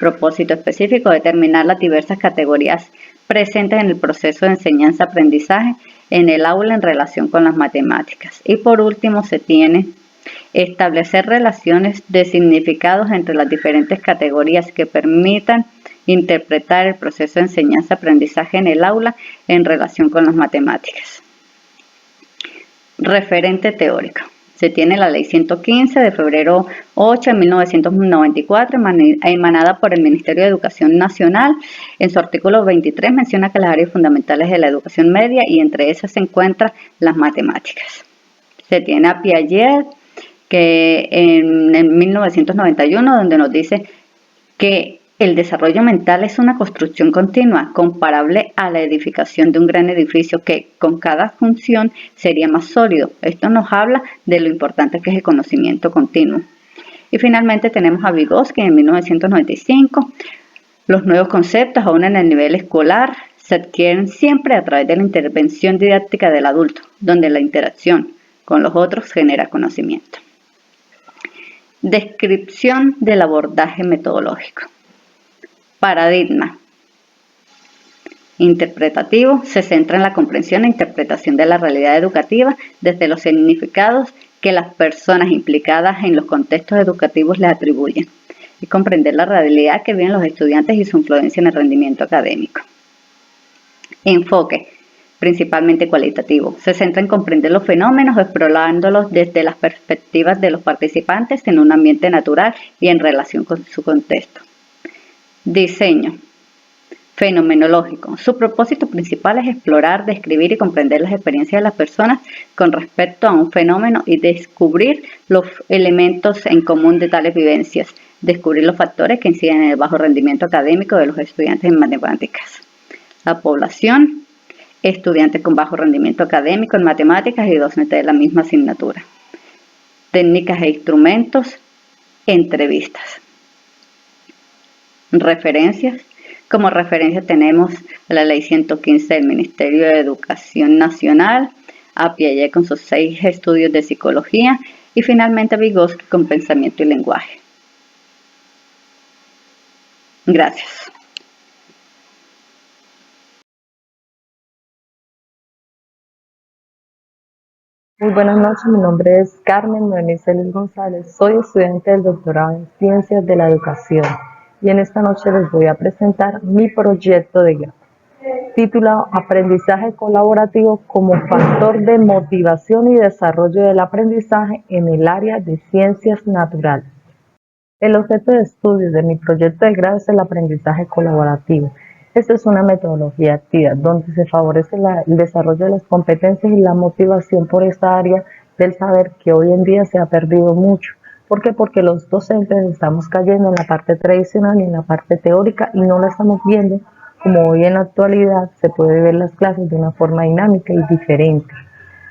propósito específico, determinar las diversas categorías presentes en el proceso de enseñanza-aprendizaje en el aula en relación con las matemáticas. Y por último se tiene establecer relaciones de significados entre las diferentes categorías que permitan interpretar el proceso de enseñanza-aprendizaje en el aula en relación con las matemáticas. Referente teórico. Se tiene la Ley 115 de febrero 8 de 1994, emanada por el Ministerio de Educación Nacional. En su artículo 23 menciona que las áreas fundamentales de la educación media y entre esas se encuentran las matemáticas. Se tiene a Piaget, que en 1991, donde nos dice que el desarrollo mental es una construcción continua, comparable a la edificación de un gran edificio que con cada función sería más sólido. Esto nos habla de lo importante que es el conocimiento continuo. Y finalmente tenemos a Vygotsky en 1995. Los nuevos conceptos, aún en el nivel escolar, se adquieren siempre a través de la intervención didáctica del adulto, donde la interacción con los otros genera conocimiento. Descripción del abordaje metodológico. Paradigma interpretativo se centra en la comprensión e interpretación de la realidad educativa desde los significados que las personas implicadas en los contextos educativos les atribuyen y comprender la realidad que viven los estudiantes y su influencia en el rendimiento académico. Enfoque principalmente cualitativo. Se centra en comprender los fenómenos, explorándolos desde las perspectivas de los participantes en un ambiente natural y en relación con su contexto. Diseño fenomenológico. Su propósito principal es explorar, describir y comprender las experiencias de las personas con respecto a un fenómeno y descubrir los elementos en común de tales vivencias, descubrir los factores que inciden en el bajo rendimiento académico de los estudiantes en matemáticas. La población, estudiantes con bajo rendimiento académico en matemáticas y docentes de la misma asignatura. Técnicas e instrumentos, entrevistas. Referencias. Como referencia tenemos la Ley 115 del Ministerio de Educación Nacional, a Piaget con sus 6 estudios de psicología y finalmente a Vygotsky con pensamiento y lenguaje. Gracias.
Muy buenas noches, mi nombre es Carmen Noemí Celis González, soy estudiante del doctorado en Ciencias de la Educación y en esta noche les voy a presentar mi proyecto de grado, titulado Aprendizaje colaborativo como factor de motivación y desarrollo del aprendizaje en el área de ciencias naturales. El objeto de estudio de mi proyecto de grado es el aprendizaje colaborativo. Esta es una metodología activa donde se favorece el desarrollo de las competencias y la motivación por esta área del saber que hoy en día se ha perdido mucho, ¿Por qué? Porque los docentes estamos cayendo en la parte tradicional y en la parte teórica y no la estamos viendo como hoy en la actualidad se puede ver las clases de una forma dinámica y diferente.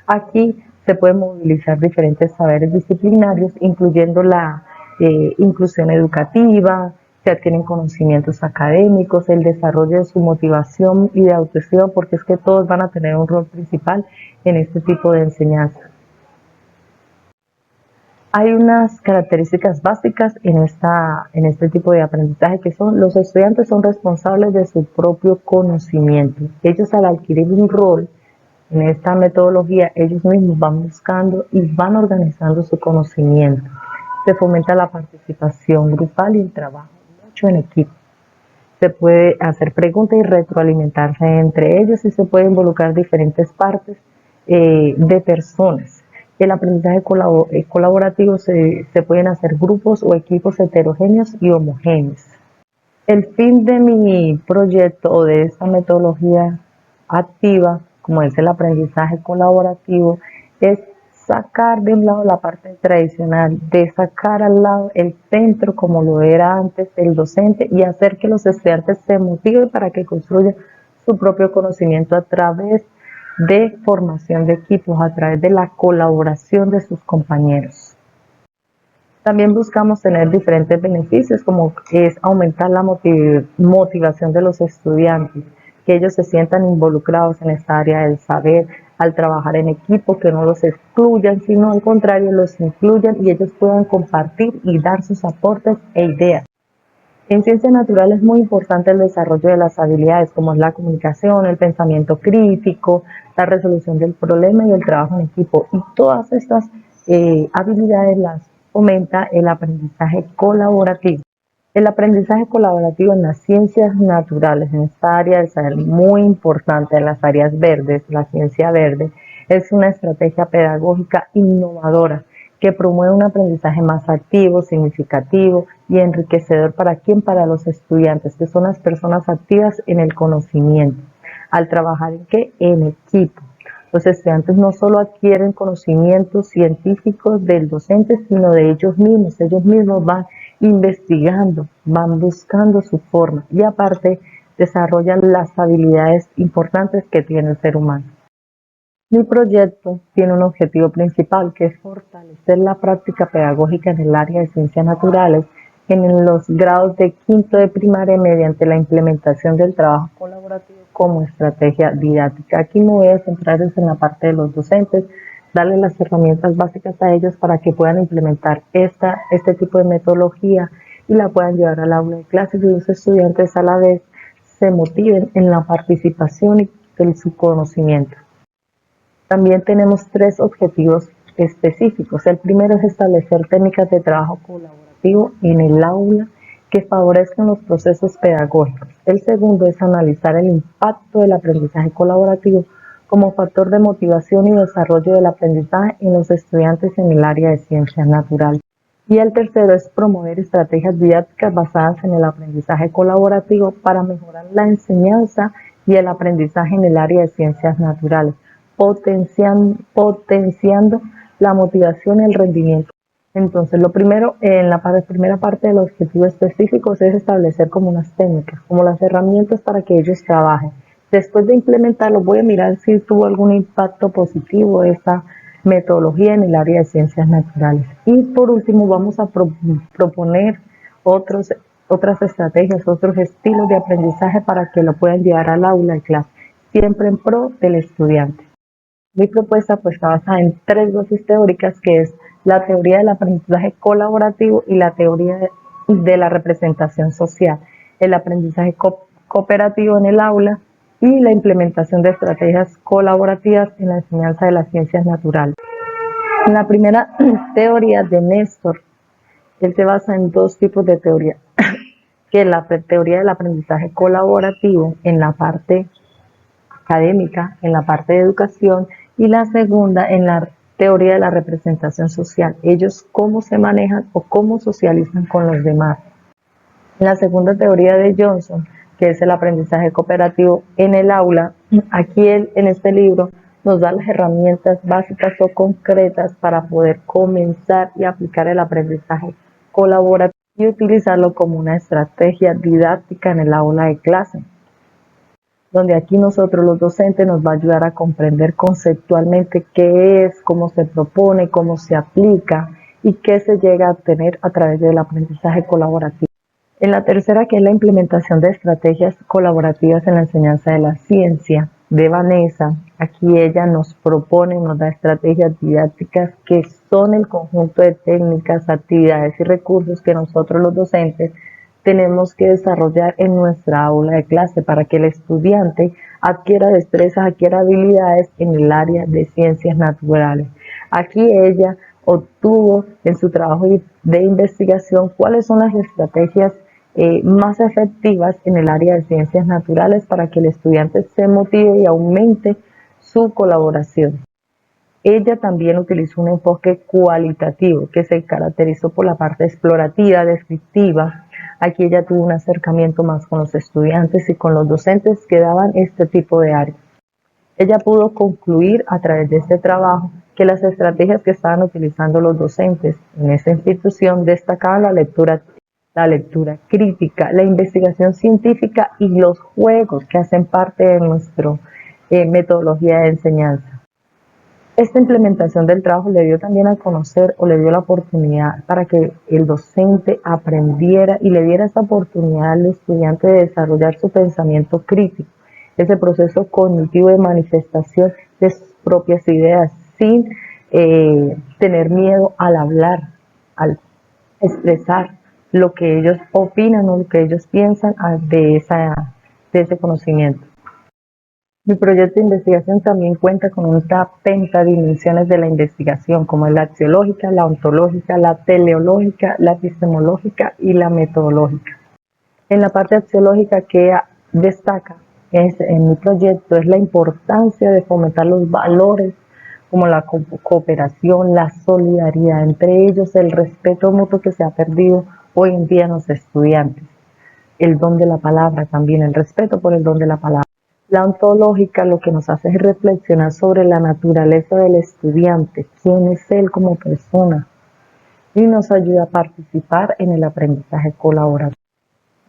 Aquí se pueden movilizar diferentes saberes disciplinarios, incluyendo la inclusión educativa, se adquieren conocimientos académicos, el desarrollo de su motivación y de autoestima, porque es que todos van a tener un rol principal en este tipo de enseñanza. Hay unas características básicas en este tipo de aprendizaje que son: los estudiantes son responsables de su propio conocimiento. Ellos, al adquirir un rol en esta metodología, ellos mismos van buscando y van organizando su conocimiento. Se fomenta la participación grupal y el trabajo mucho en equipo. Se puede hacer preguntas y retroalimentarse entre ellos y se puede involucrar diferentes partes de personas. El aprendizaje colaborativo se pueden hacer grupos o equipos heterogéneos y homogéneos. El fin de mi proyecto o de esta metodología activa, como es el aprendizaje colaborativo, es sacar de un lado la parte tradicional, de sacar al lado el centro como lo era antes el docente y hacer que los estudiantes se motiven para que construyan su propio conocimiento a través de formación de equipos, a través de la colaboración de sus compañeros. También buscamos tener diferentes beneficios, como es aumentar la motivación de los estudiantes, que ellos se sientan involucrados en esta área del saber, al trabajar en equipo, que no los excluyan, sino al contrario, los incluyan y ellos puedan compartir y dar sus aportes e ideas. En ciencias naturales es muy importante el desarrollo de las habilidades como es la comunicación, el pensamiento crítico, la resolución del problema y el trabajo en equipo. Y todas estas habilidades las fomenta el aprendizaje colaborativo. El aprendizaje colaborativo en las ciencias naturales, en esta área del saber muy importante, en las áreas verdes, la ciencia verde, es una estrategia pedagógica innovadora que promueve un aprendizaje más activo, significativo y enriquecedor para los estudiantes, que son las personas activas en el conocimiento. Al trabajar en equipo. Los estudiantes no solo adquieren conocimientos científicos del docente, sino de ellos mismos. Ellos mismos van investigando, van buscando su forma y aparte desarrollan las habilidades importantes que tiene el ser humano. Mi proyecto tiene un objetivo principal, que es fortalecer la práctica pedagógica en el área de ciencias naturales en los grados de quinto de primaria mediante la implementación del trabajo colaborativo como estrategia didáctica. Aquí me voy a centrar en la parte de los docentes, darles las herramientas básicas a ellos para que puedan implementar este tipo de metodología y la puedan llevar al aula de clases y los estudiantes a la vez se motiven en la participación y en su conocimiento. También tenemos 3 objetivos específicos. El primero es establecer técnicas de trabajo colaborativo en el aula que favorezcan los procesos pedagógicos. El segundo es analizar el impacto del aprendizaje colaborativo como factor de motivación y desarrollo del aprendizaje en los estudiantes en el área de ciencias naturales. Y el tercero es promover estrategias didácticas basadas en el aprendizaje colaborativo para mejorar la enseñanza y el aprendizaje en el área de ciencias naturales, potenciando la motivación y el rendimiento. Entonces, lo primero, en la primera parte de los objetivos específicos es establecer como unas técnicas, como las herramientas para que ellos trabajen. Después de implementarlo, voy a mirar si tuvo algún impacto positivo esta metodología en el área de ciencias naturales. Y por último, vamos a proponer otras estrategias, otros estilos de aprendizaje para que lo puedan llevar al aula de clase, siempre en pro del estudiante. Mi propuesta pues está basada en 3 bases teóricas, que es la teoría del aprendizaje colaborativo y la teoría de la representación social, el aprendizaje cooperativo en el aula y la implementación de estrategias colaborativas en la enseñanza de las ciencias naturales. En la primera teoría de Néstor, él se basa en 2 tipos de teoría, que es la teoría del aprendizaje colaborativo en la parte académica, en la parte de educación, y la segunda en la teoría de la representación social, ellos cómo se manejan o cómo socializan con los demás. En la segunda teoría de Johnson, que es el aprendizaje cooperativo en el aula, aquí él en este libro nos da las herramientas básicas o concretas para poder comenzar y aplicar el aprendizaje colaborativo y utilizarlo como una estrategia didáctica en el aula de clase, donde aquí nosotros los docentes nos va a ayudar a comprender conceptualmente qué es, cómo se propone, cómo se aplica y qué se llega a obtener a través del aprendizaje colaborativo. En la tercera, que es la implementación de estrategias colaborativas en la enseñanza de la ciencia, de Vanessa, aquí ella nos propone, nos da estrategias didácticas que son el conjunto de técnicas, actividades y recursos que nosotros los docentes tenemos que desarrollar en nuestra aula de clase para que el estudiante adquiera destrezas, adquiera habilidades en el área de ciencias naturales. Aquí ella obtuvo en su trabajo de investigación cuáles son las estrategias más efectivas en el área de ciencias naturales para que el estudiante se motive y aumente su colaboración. Ella también utilizó un enfoque cualitativo que se caracterizó por la parte explorativa, descriptiva. Aquí ella tuvo un acercamiento más con los estudiantes y con los docentes que daban este tipo de áreas. Ella pudo concluir a través de este trabajo que las estrategias que estaban utilizando los docentes en esta institución destacaban la lectura crítica, la investigación científica y los juegos que hacen parte de nuestra metodología de enseñanza. Esta implementación del trabajo le dio también a conocer o le dio la oportunidad para que el docente aprendiera y le diera esta oportunidad al estudiante de desarrollar su pensamiento crítico, ese proceso cognitivo de manifestación de sus propias ideas sin tener miedo al hablar, al expresar lo que ellos opinan o lo que ellos piensan de ese conocimiento. Mi proyecto de investigación también cuenta con unas pentadimensiones de la investigación, como es la axiológica, la ontológica, la teleológica, la epistemológica y la metodológica. En la parte axiológica que destaca en mi proyecto es la importancia de fomentar los valores como la cooperación, la solidaridad, entre ellos el respeto mutuo que se ha perdido hoy en día en los estudiantes, el don de la palabra también, el respeto por el don de la palabra. La ontológica lo que nos hace es reflexionar sobre la naturaleza del estudiante, quién es él como persona, y nos ayuda a participar en el aprendizaje colaborativo.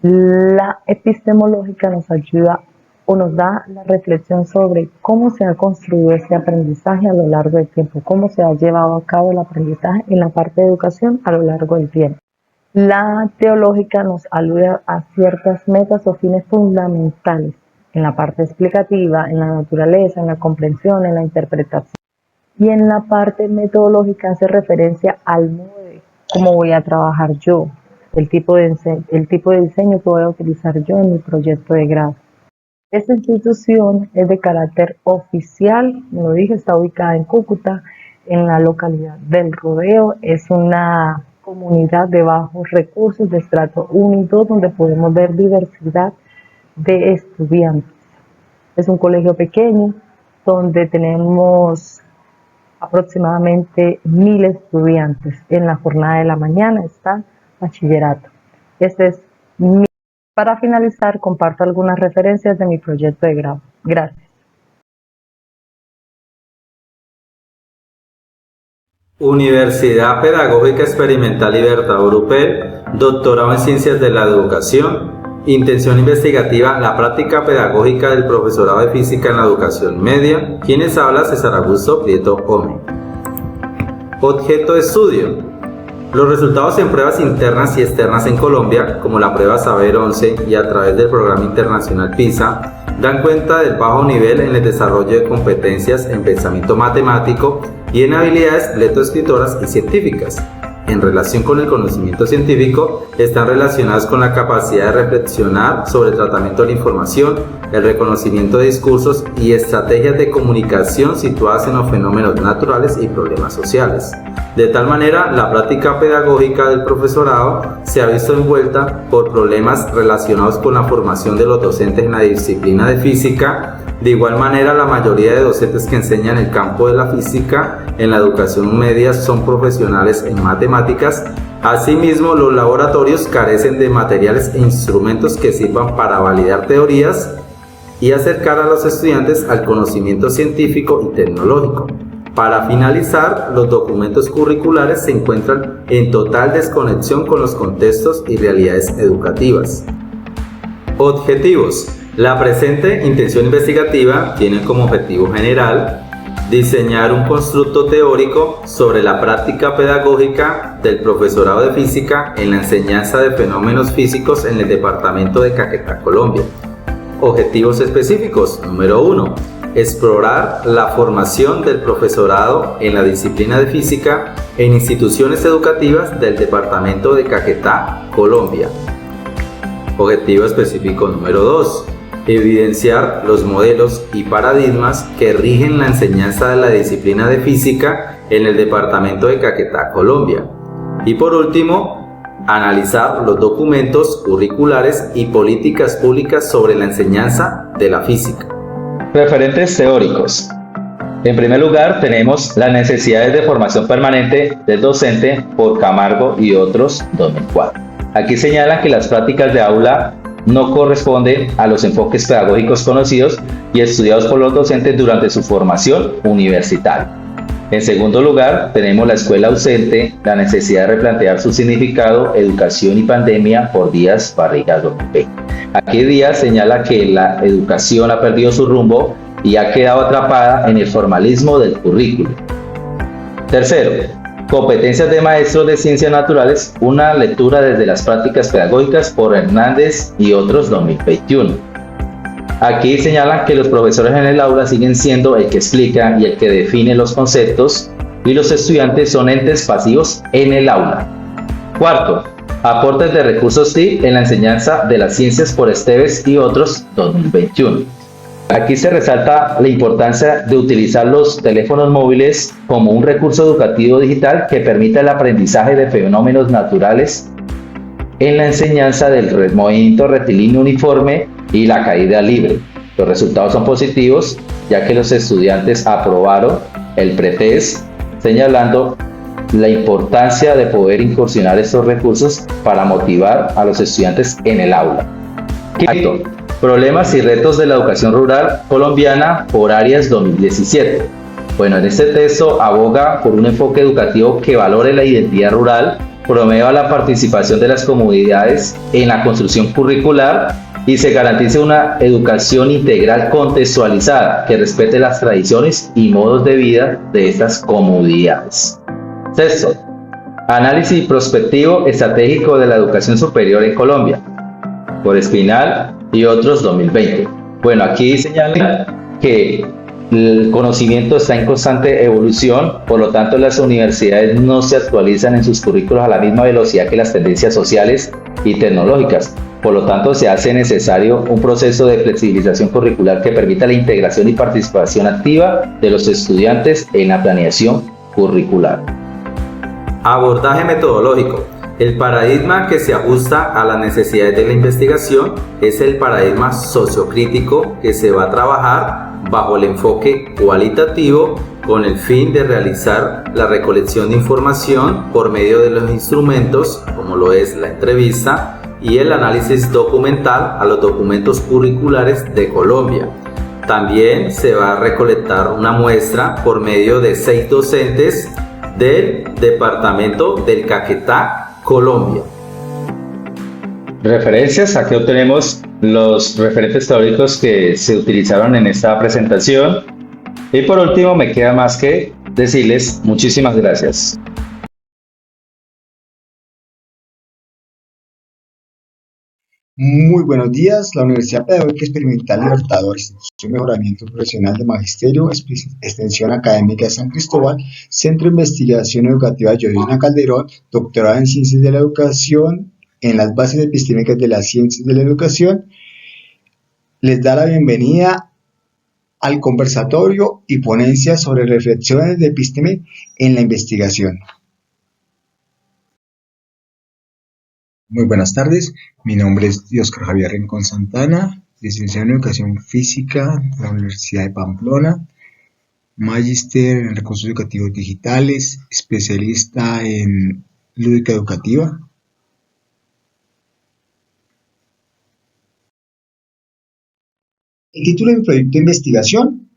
La epistemológica nos ayuda o nos da la reflexión sobre cómo se ha construido este aprendizaje a lo largo del tiempo, cómo se ha llevado a cabo el aprendizaje en la parte de educación a lo largo del tiempo. La teológica nos alude a ciertas metas o fines fundamentales en la parte explicativa, en la naturaleza, en la comprensión, en la interpretación. Y en la parte metodológica hace referencia al modo de cómo voy a trabajar yo, el tipo de diseño que voy a utilizar yo en mi proyecto de grado. Esta institución es de carácter oficial, como lo dije, está ubicada en Cúcuta, en la localidad del Rodeo. Es una comunidad de bajos recursos, de estrato 1 y 2, donde podemos ver diversidad de estudiantes. Es un colegio pequeño, donde tenemos aproximadamente 1000 estudiantes. En la jornada de la mañana está bachillerato. Para finalizar, comparto algunas referencias de mi proyecto de grado. Gracias.
Universidad Pedagógica Experimental Libertador UPE, doctorado en Ciencias de la Educación, intención investigativa, la práctica pedagógica del profesorado de Física en la Educación Media. Quienes habla, César Augusto Prieto Ome. Objeto de estudio. Los resultados en pruebas internas y externas en Colombia, como la prueba Saber 11 y a través del programa internacional PISA, dan cuenta del bajo nivel en el desarrollo de competencias en pensamiento matemático y en habilidades lectoescritoras y científicas. En relación con el conocimiento científico, están relacionadas con la capacidad de reflexionar sobre el tratamiento de la información, el reconocimiento de discursos y estrategias de comunicación situadas en los fenómenos naturales y problemas sociales. De tal manera, la práctica pedagógica del profesorado se ha visto envuelta por problemas relacionados con la formación de los docentes en la disciplina de física. De igual manera, la mayoría de docentes que enseñan el campo de la física en la educación media son profesionales en matemáticas. Asimismo, los laboratorios carecen de materiales e instrumentos que sirvan para validar teorías y acercar a los estudiantes al conocimiento científico y tecnológico. Para finalizar, los documentos curriculares se encuentran en total desconexión con los contextos y realidades educativas. Objetivos. La presente intención investigativa tiene como objetivo general diseñar un constructo teórico sobre la práctica pedagógica del profesorado de física en la enseñanza de fenómenos físicos en el departamento de Caquetá, Colombia. Objetivos específicos. Número 1. Explorar la formación del profesorado en la disciplina de física en instituciones educativas del departamento de Caquetá, Colombia. Objetivo específico número 2. Evidenciar los modelos y paradigmas que rigen la enseñanza de la disciplina de física en el departamento de Caquetá, Colombia. Y por último, analizar los documentos curriculares y políticas públicas sobre la enseñanza de la física.
Referentes teóricos. En primer lugar, tenemos las necesidades de formación permanente del docente por Camargo y otros, 2004. Aquí señalan que las prácticas de aula no corresponden a los enfoques pedagógicos conocidos y estudiados por los docentes durante su formación universitaria. En segundo lugar, tenemos la escuela ausente, la necesidad de replantear su significado, educación y pandemia por Díaz Barriga 2020. Aquí Díaz señala que la educación ha perdido su rumbo y ha quedado atrapada en el formalismo del currículo. Tercero, competencias de maestros de ciencias naturales, una lectura desde las prácticas pedagógicas por Hernández y otros 2021. Aquí señalan que los profesores en el aula siguen siendo el que explica y el que define los conceptos y los estudiantes son entes pasivos en el aula. Cuarto, aportes de recursos TIC en la enseñanza de las ciencias por Esteves y otros 2021. Aquí se resalta la importancia de utilizar los teléfonos móviles como un recurso educativo digital que permita el aprendizaje de fenómenos naturales en la enseñanza del movimiento rectilíneo uniforme y la caída libre. Los resultados son positivos, ya que los estudiantes aprobaron el pretest, señalando la importancia de poder incursionar estos recursos para motivar a los estudiantes en el aula. Quinto, problemas y retos de la educación rural colombiana por áreas 2017. Bueno, en este texto aboga por un enfoque educativo que valore la identidad rural, promueva la participación de las comunidades en la construcción curricular y se garantice una educación integral contextualizada que respete las tradiciones y modos de vida de estas comunidades. Sexto, análisis prospectivo estratégico de la educación superior en Colombia, por Espinal y otros 2020. Bueno, aquí señalan que el conocimiento está en constante evolución, por lo tanto las universidades no se actualizan en sus currículos a la misma velocidad que las tendencias sociales y tecnológicas. Por lo tanto, se hace necesario un proceso de flexibilización curricular que permita la integración y participación activa de los estudiantes en la planeación curricular.
Abordaje metodológico. El paradigma que se ajusta a las necesidades de la investigación es el paradigma sociocrítico que se va a trabajar bajo el enfoque cualitativo con el fin de realizar la recolección de información por medio de los instrumentos como lo es la entrevista y el análisis documental a los documentos curriculares de Colombia. También se va a recolectar una muestra por medio de 6 docentes del departamento del Caquetá, Colombia.
Referencias, aquí obtenemos los referentes teóricos que se utilizaron en esta presentación. Y por último, me queda más que decirles muchísimas gracias.
Muy buenos días. La Universidad Pedagógica Experimental Libertadores, Instituto de Mejoramiento Profesional de Magisterio, Extensión Académica San Cristóbal, Centro de Investigación Educativa Georgina Calderón, doctorada en Ciencias de la Educación, en las bases epistémicas de las ciencias de la educación, les da la bienvenida al conversatorio y ponencia sobre reflexiones de episteme en la investigación. Muy buenas tardes, mi nombre es Oscar Javier Rincón Santana, licenciado en Educación Física de la Universidad de Pamplona, magíster en Recursos Educativos Digitales, especialista en Lúdica Educativa. El título de mi proyecto de investigación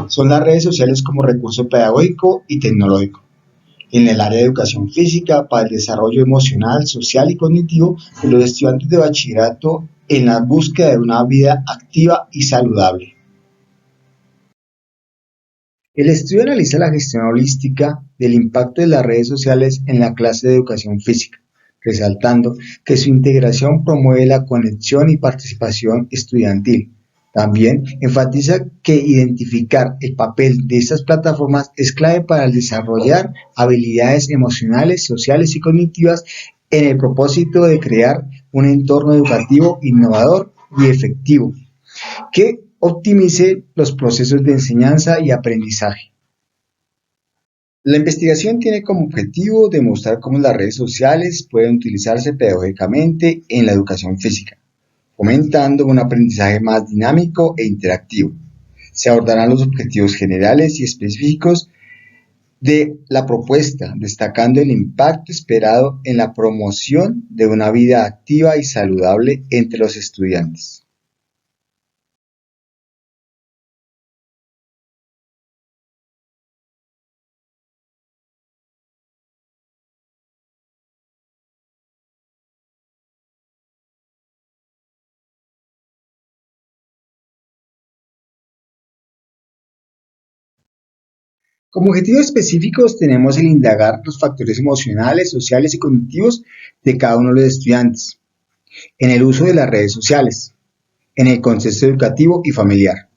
son las redes sociales como recurso pedagógico y tecnológico en el área de educación física para el desarrollo emocional, social y cognitivo de los estudiantes de bachillerato en la búsqueda de una vida activa y saludable. El estudio analiza la gestión holística del impacto de las redes sociales en la clase de educación física, resaltando que su integración promueve la conexión y participación estudiantil. También enfatiza que identificar el papel de estas plataformas es clave para desarrollar habilidades emocionales, sociales y cognitivas en el propósito de crear un entorno educativo innovador y efectivo que optimice los procesos de enseñanza y aprendizaje. La investigación tiene como objetivo demostrar cómo las redes sociales pueden utilizarse pedagógicamente en la educación física, fomentando un aprendizaje más dinámico e interactivo. Se abordarán los objetivos generales y específicos de la propuesta, destacando el impacto esperado en la promoción de una vida activa y saludable entre los estudiantes. Como objetivos específicos tenemos el indagar los factores emocionales, sociales y cognitivos de cada uno de los estudiantes, en el uso de las redes sociales, en el contexto educativo y familiar.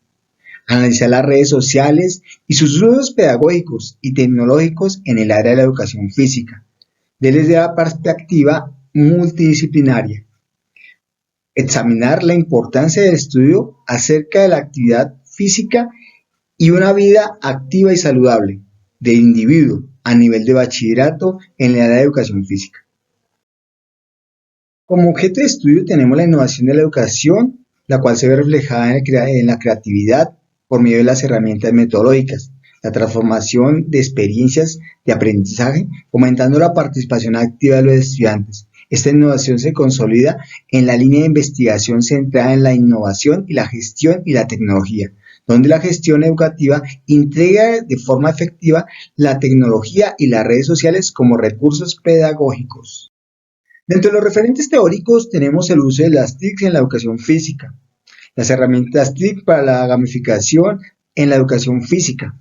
Analizar las redes sociales y sus usos pedagógicos y tecnológicos en el área de la educación física, desde la perspectiva multidisciplinaria. Examinar la importancia del estudio acerca de la actividad física y una vida activa y saludable del individuo a nivel de bachillerato en la área de educación física. Como objeto de estudio tenemos la innovación de la educación, la cual se ve reflejada en la creatividad por medio de las herramientas metodológicas, la transformación de experiencias de aprendizaje, fomentando la participación activa de los estudiantes. Esta innovación se consolida en la línea de investigación centrada en la innovación y la gestión y la tecnología, donde la gestión educativa integra de forma efectiva la tecnología y las redes sociales como recursos pedagógicos. Dentro de los referentes teóricos tenemos el uso de las TIC en la educación física, las herramientas TIC para la gamificación en la educación física,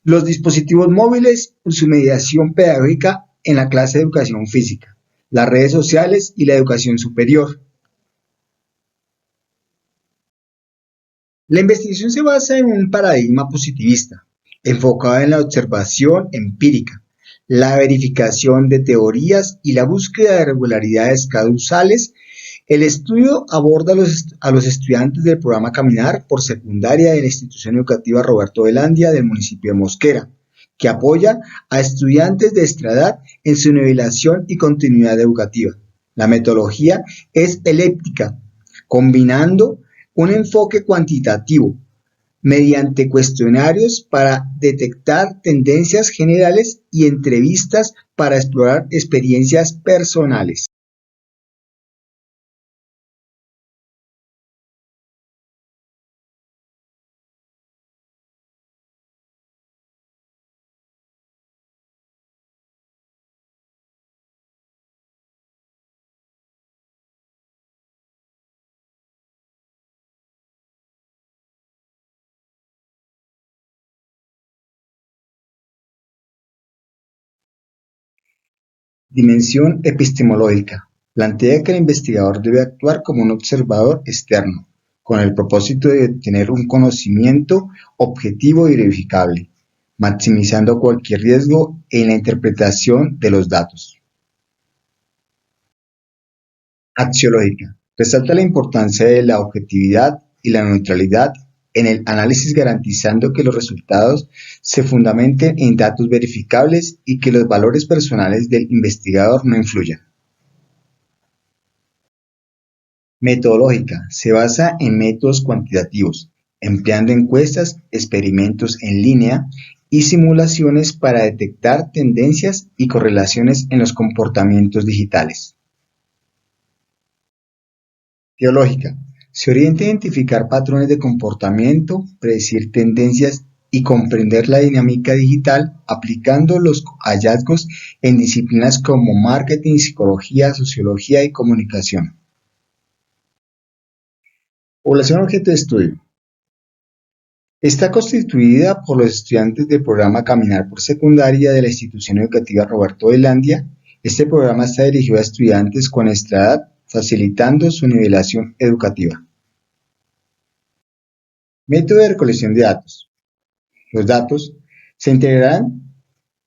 los dispositivos móviles y su mediación pedagógica en la clase de educación física, las redes sociales y la educación superior. La investigación se basa en un paradigma positivista, enfocado en la observación empírica, la verificación de teorías y la búsqueda de regularidades causales. El estudio aborda a los estudiantes del programa Caminar por secundaria de la institución educativa Roberto Velandia del municipio de Mosquera, que apoya a estudiantes de nuestra edad en su nivelación y continuidad educativa. La metodología es elíptica, combinando un enfoque cuantitativo mediante cuestionarios para detectar tendencias generales y entrevistas para explorar experiencias personales. Dimensión epistemológica. Plantea que el investigador debe actuar como un observador externo, con el propósito de obtener un conocimiento objetivo y verificable, maximizando cualquier riesgo en la interpretación de los datos. Axiológica. Resalta la importancia de la objetividad y la neutralidad en el análisis, garantizando que los resultados se fundamenten en datos verificables y que los valores personales del investigador no influyan. Metodológica. Se basa en métodos cuantitativos, empleando encuestas, experimentos en línea y simulaciones para detectar tendencias y correlaciones en los comportamientos digitales. Teológica. Se orienta a identificar patrones de comportamiento, predecir tendencias y comprender la dinámica digital aplicando los hallazgos en disciplinas como marketing, psicología, sociología y comunicación. Población objeto de estudio. Está constituida por los estudiantes del programa Caminar por Secundaria de la institución educativa Roberto Velandia. Este programa está dirigido a estudiantes con nuestra edad, facilitando su nivelación educativa. Método de recolección de datos. Los datos se integrarán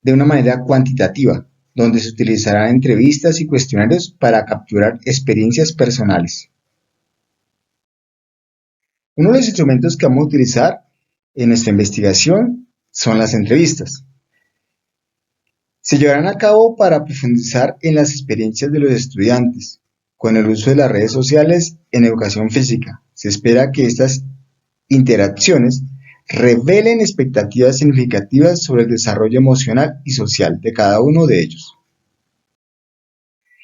de una manera cuantitativa, donde se utilizarán entrevistas y cuestionarios para capturar experiencias personales. Uno de los instrumentos que vamos a utilizar en nuestra investigación son las entrevistas. Se llevarán a cabo para profundizar en las experiencias de los estudiantes, con el uso de las redes sociales en educación física. Se espera que estas interacciones revelen expectativas significativas sobre el desarrollo emocional y social de cada uno de ellos.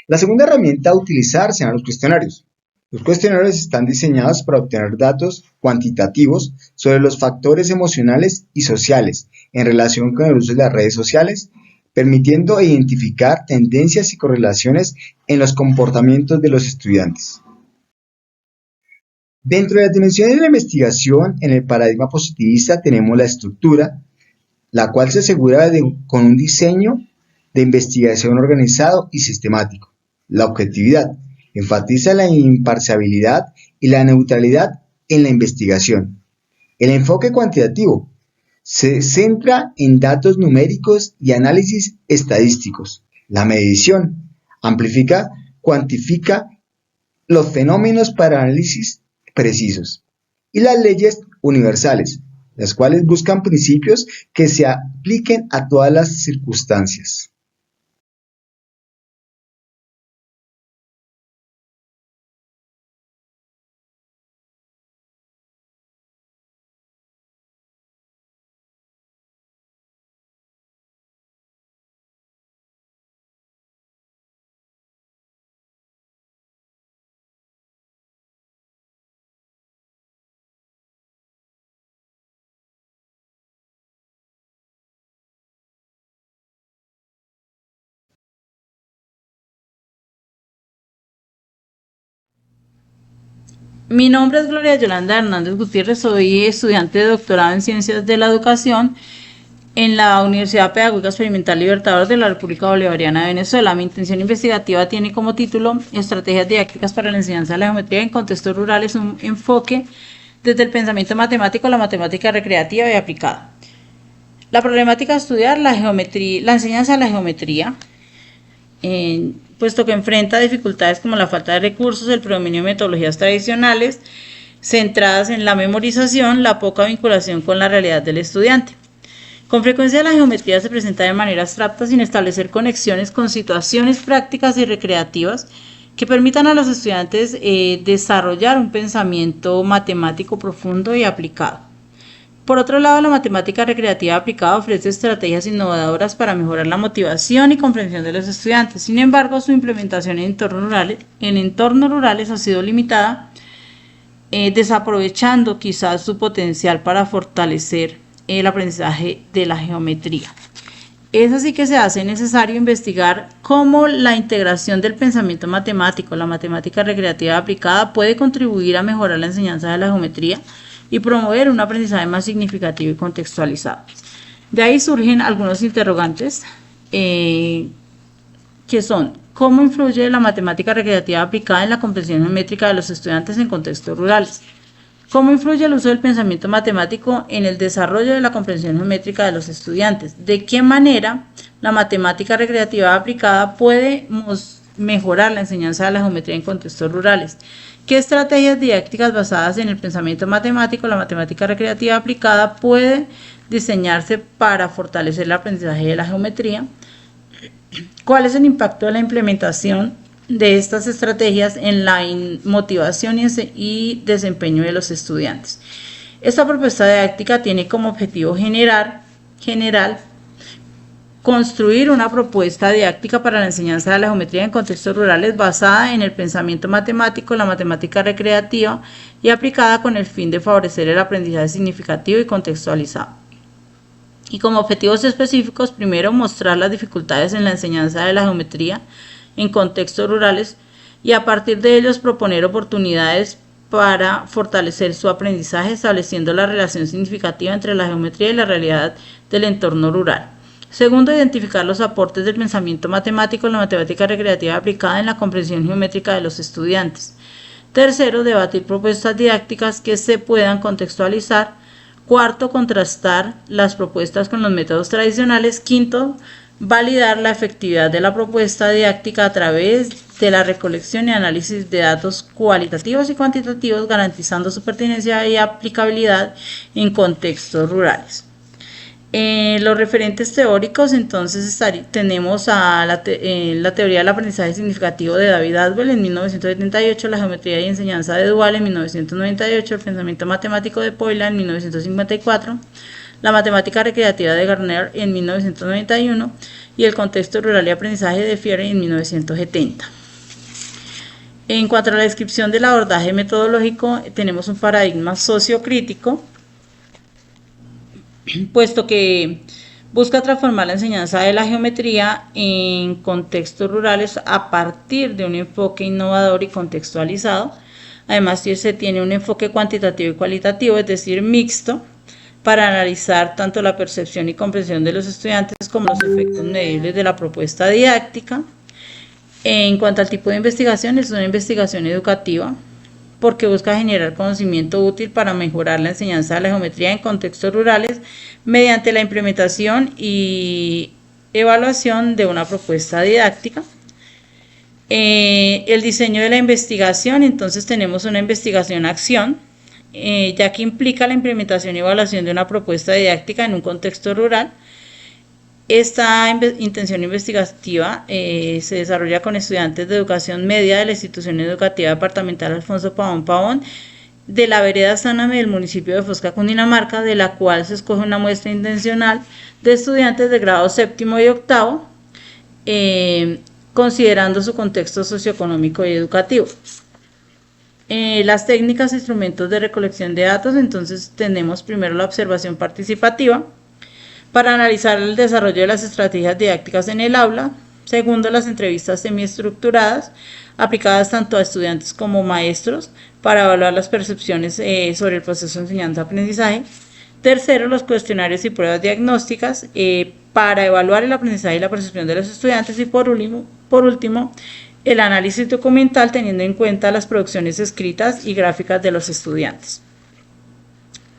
La segunda herramienta a utilizar serán los cuestionarios. Los cuestionarios están diseñados para obtener datos cuantitativos sobre los factores emocionales y sociales en relación con el uso de las redes sociales, permitiendo identificar tendencias y correlaciones en los comportamientos de los estudiantes. Dentro de las dimensiones de la investigación, en el paradigma positivista tenemos la estructura, la cual se asegura con un diseño de investigación organizado y sistemático. La objetividad enfatiza la imparcialidad y la neutralidad en la investigación. El enfoque cuantitativo se centra en datos numéricos y análisis estadísticos. La medición amplifica, cuantifica los fenómenos para análisis precisos. Y las leyes universales, las cuales buscan principios que se apliquen a todas las circunstancias.
Mi nombre es Gloria Yolanda Hernández Gutiérrez, soy estudiante de doctorado en Ciencias de la Educación en la Universidad Pedagógica Experimental Libertador de la República Bolivariana de Venezuela. Mi intención investigativa tiene como título Estrategias didácticas para la enseñanza de la geometría en contextos rurales, un enfoque desde el pensamiento matemático, la matemática recreativa y aplicada. La problemática a estudiar, la enseñanza de la geometría, puesto que enfrenta dificultades como la falta de recursos, el predominio de metodologías tradicionales centradas en la memorización, la poca vinculación con la realidad del estudiante. Con frecuencia la geometría se presenta de manera abstracta sin establecer conexiones con situaciones prácticas y recreativas que permitan a los estudiantes desarrollar un pensamiento matemático profundo y aplicado. Por otro lado, la matemática recreativa aplicada ofrece estrategias innovadoras para mejorar la motivación y comprensión de los estudiantes. Sin embargo, su implementación en entornos rurales ha sido limitada, desaprovechando quizás su potencial para fortalecer el aprendizaje de la geometría. Es así que se hace necesario investigar cómo la integración del pensamiento matemático, la matemática recreativa aplicada, puede contribuir a mejorar la enseñanza de la geometría y promover un aprendizaje más significativo y contextualizado. De ahí surgen algunos interrogantes que son: ¿cómo influye la matemática recreativa aplicada en la comprensión geométrica de los estudiantes en contextos rurales? ¿Cómo influye el uso del pensamiento matemático en el desarrollo de la comprensión geométrica de los estudiantes? ¿De qué manera la matemática recreativa aplicada puede mejorar la enseñanza de la geometría en contextos rurales? ¿Qué estrategias didácticas basadas en el pensamiento matemático, la matemática recreativa aplicada, puede diseñarse para fortalecer el aprendizaje de la geometría? ¿Cuál es el impacto de la implementación de estas estrategias en la motivación y desempeño de los estudiantes? Esta propuesta didáctica tiene como objetivo general construir una propuesta didáctica para la enseñanza de la geometría en contextos rurales basada en el pensamiento matemático, la matemática recreativa y aplicada con el fin de favorecer el aprendizaje significativo y contextualizado. Y como objetivos específicos, primero, mostrar las dificultades en la enseñanza de la geometría en contextos rurales y a partir de ellos proponer oportunidades para fortalecer su aprendizaje, estableciendo la relación significativa entre la geometría y la realidad del entorno rural. Segundo, identificar los aportes del pensamiento matemático en la matemática recreativa aplicada en la comprensión geométrica de los estudiantes. Tercero, debatir propuestas didácticas que se puedan contextualizar. Cuarto, contrastar las propuestas con los métodos tradicionales. Quinto, validar la efectividad de la propuesta didáctica a través de la recolección y análisis de datos cualitativos y cuantitativos, garantizando su pertinencia y aplicabilidad en contextos rurales. Los referentes teóricos, entonces tenemos a la teoría del aprendizaje significativo de David Adwell en 1978, la geometría y enseñanza de Dual en 1998, el pensamiento matemático de Poila en 1954, la matemática recreativa de Garner en 1991 y el contexto rural y aprendizaje de Fieri en 1970. En cuanto a la descripción del abordaje metodológico, tenemos un paradigma sociocrítico, puesto que busca transformar la enseñanza de la geometría en contextos rurales a partir de un enfoque innovador y contextualizado. Además, se tiene un enfoque cuantitativo y cualitativo, es decir, mixto, para analizar tanto la percepción y comprensión de los estudiantes como los efectos medibles de la propuesta didáctica. En cuanto al tipo de investigación, es una investigación educativa porque busca generar conocimiento útil para mejorar la enseñanza de la geometría en contextos rurales mediante la implementación y evaluación de una propuesta didáctica. El diseño de la investigación, entonces tenemos una investigación-acción, ya que implica la implementación y evaluación de una propuesta didáctica en un contexto rural. Esta intención investigativa se desarrolla con estudiantes de educación media de la institución educativa departamental Alfonso Pavón Pavón de la vereda Sáname del municipio de Fosca, Cundinamarca, de la cual se escoge una muestra intencional de estudiantes de grado séptimo y octavo, considerando su contexto socioeconómico y educativo. Las técnicas e instrumentos de recolección de datos, entonces tenemos primero la observación participativa, para analizar el desarrollo de las estrategias didácticas en el aula. Segundo, las entrevistas semiestructuradas, aplicadas tanto a estudiantes como maestros, para evaluar las percepciones sobre el proceso de enseñanza-aprendizaje. Tercero, los cuestionarios y pruebas diagnósticas, para evaluar el aprendizaje y la percepción de los estudiantes. Y por último, el análisis documental, teniendo en cuenta las producciones escritas y gráficas de los estudiantes.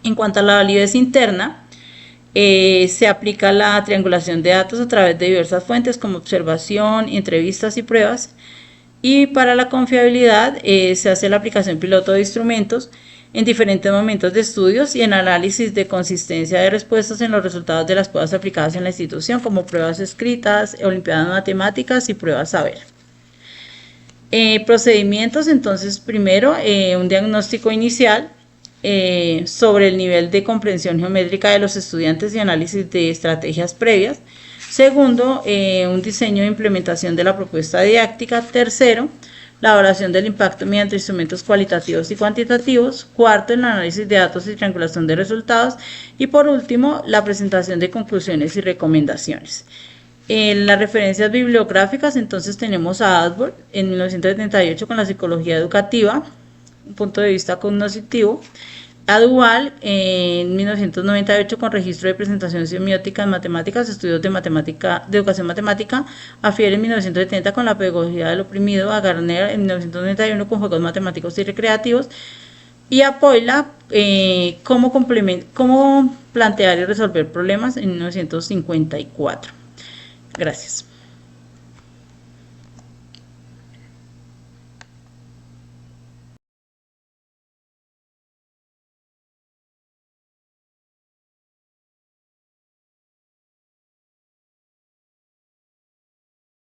En cuanto a la validez interna, se aplica la triangulación de datos a través de diversas fuentes como observación, entrevistas y pruebas. Y para la confiabilidad se hace la aplicación piloto de instrumentos en diferentes momentos de estudios y en análisis de consistencia de respuestas en los resultados de las pruebas aplicadas en la institución, como pruebas escritas, olimpiadas matemáticas y pruebas saber. Procedimientos, entonces primero un diagnóstico inicial sobre el nivel de comprensión geométrica de los estudiantes y análisis de estrategias previas. Segundo, un diseño e implementación de la propuesta didáctica. Tercero, la evaluación del impacto mediante instrumentos cualitativos y cuantitativos. Cuarto, el análisis de datos y triangulación de resultados. Y por último, la presentación de conclusiones y recomendaciones. En las referencias bibliográficas, entonces tenemos a Adwell en 1978 con la psicología educativa, un punto de vista cognoscitivo. A Dual en 1998 con registro de presentación semiótica en matemáticas, estudios de educación matemática. A Fieri en 1970 con la pedagogía del oprimido. A Garner en 1991 con juegos matemáticos y recreativos. Y a Poila cómo plantear y resolver problemas en 1954. Gracias.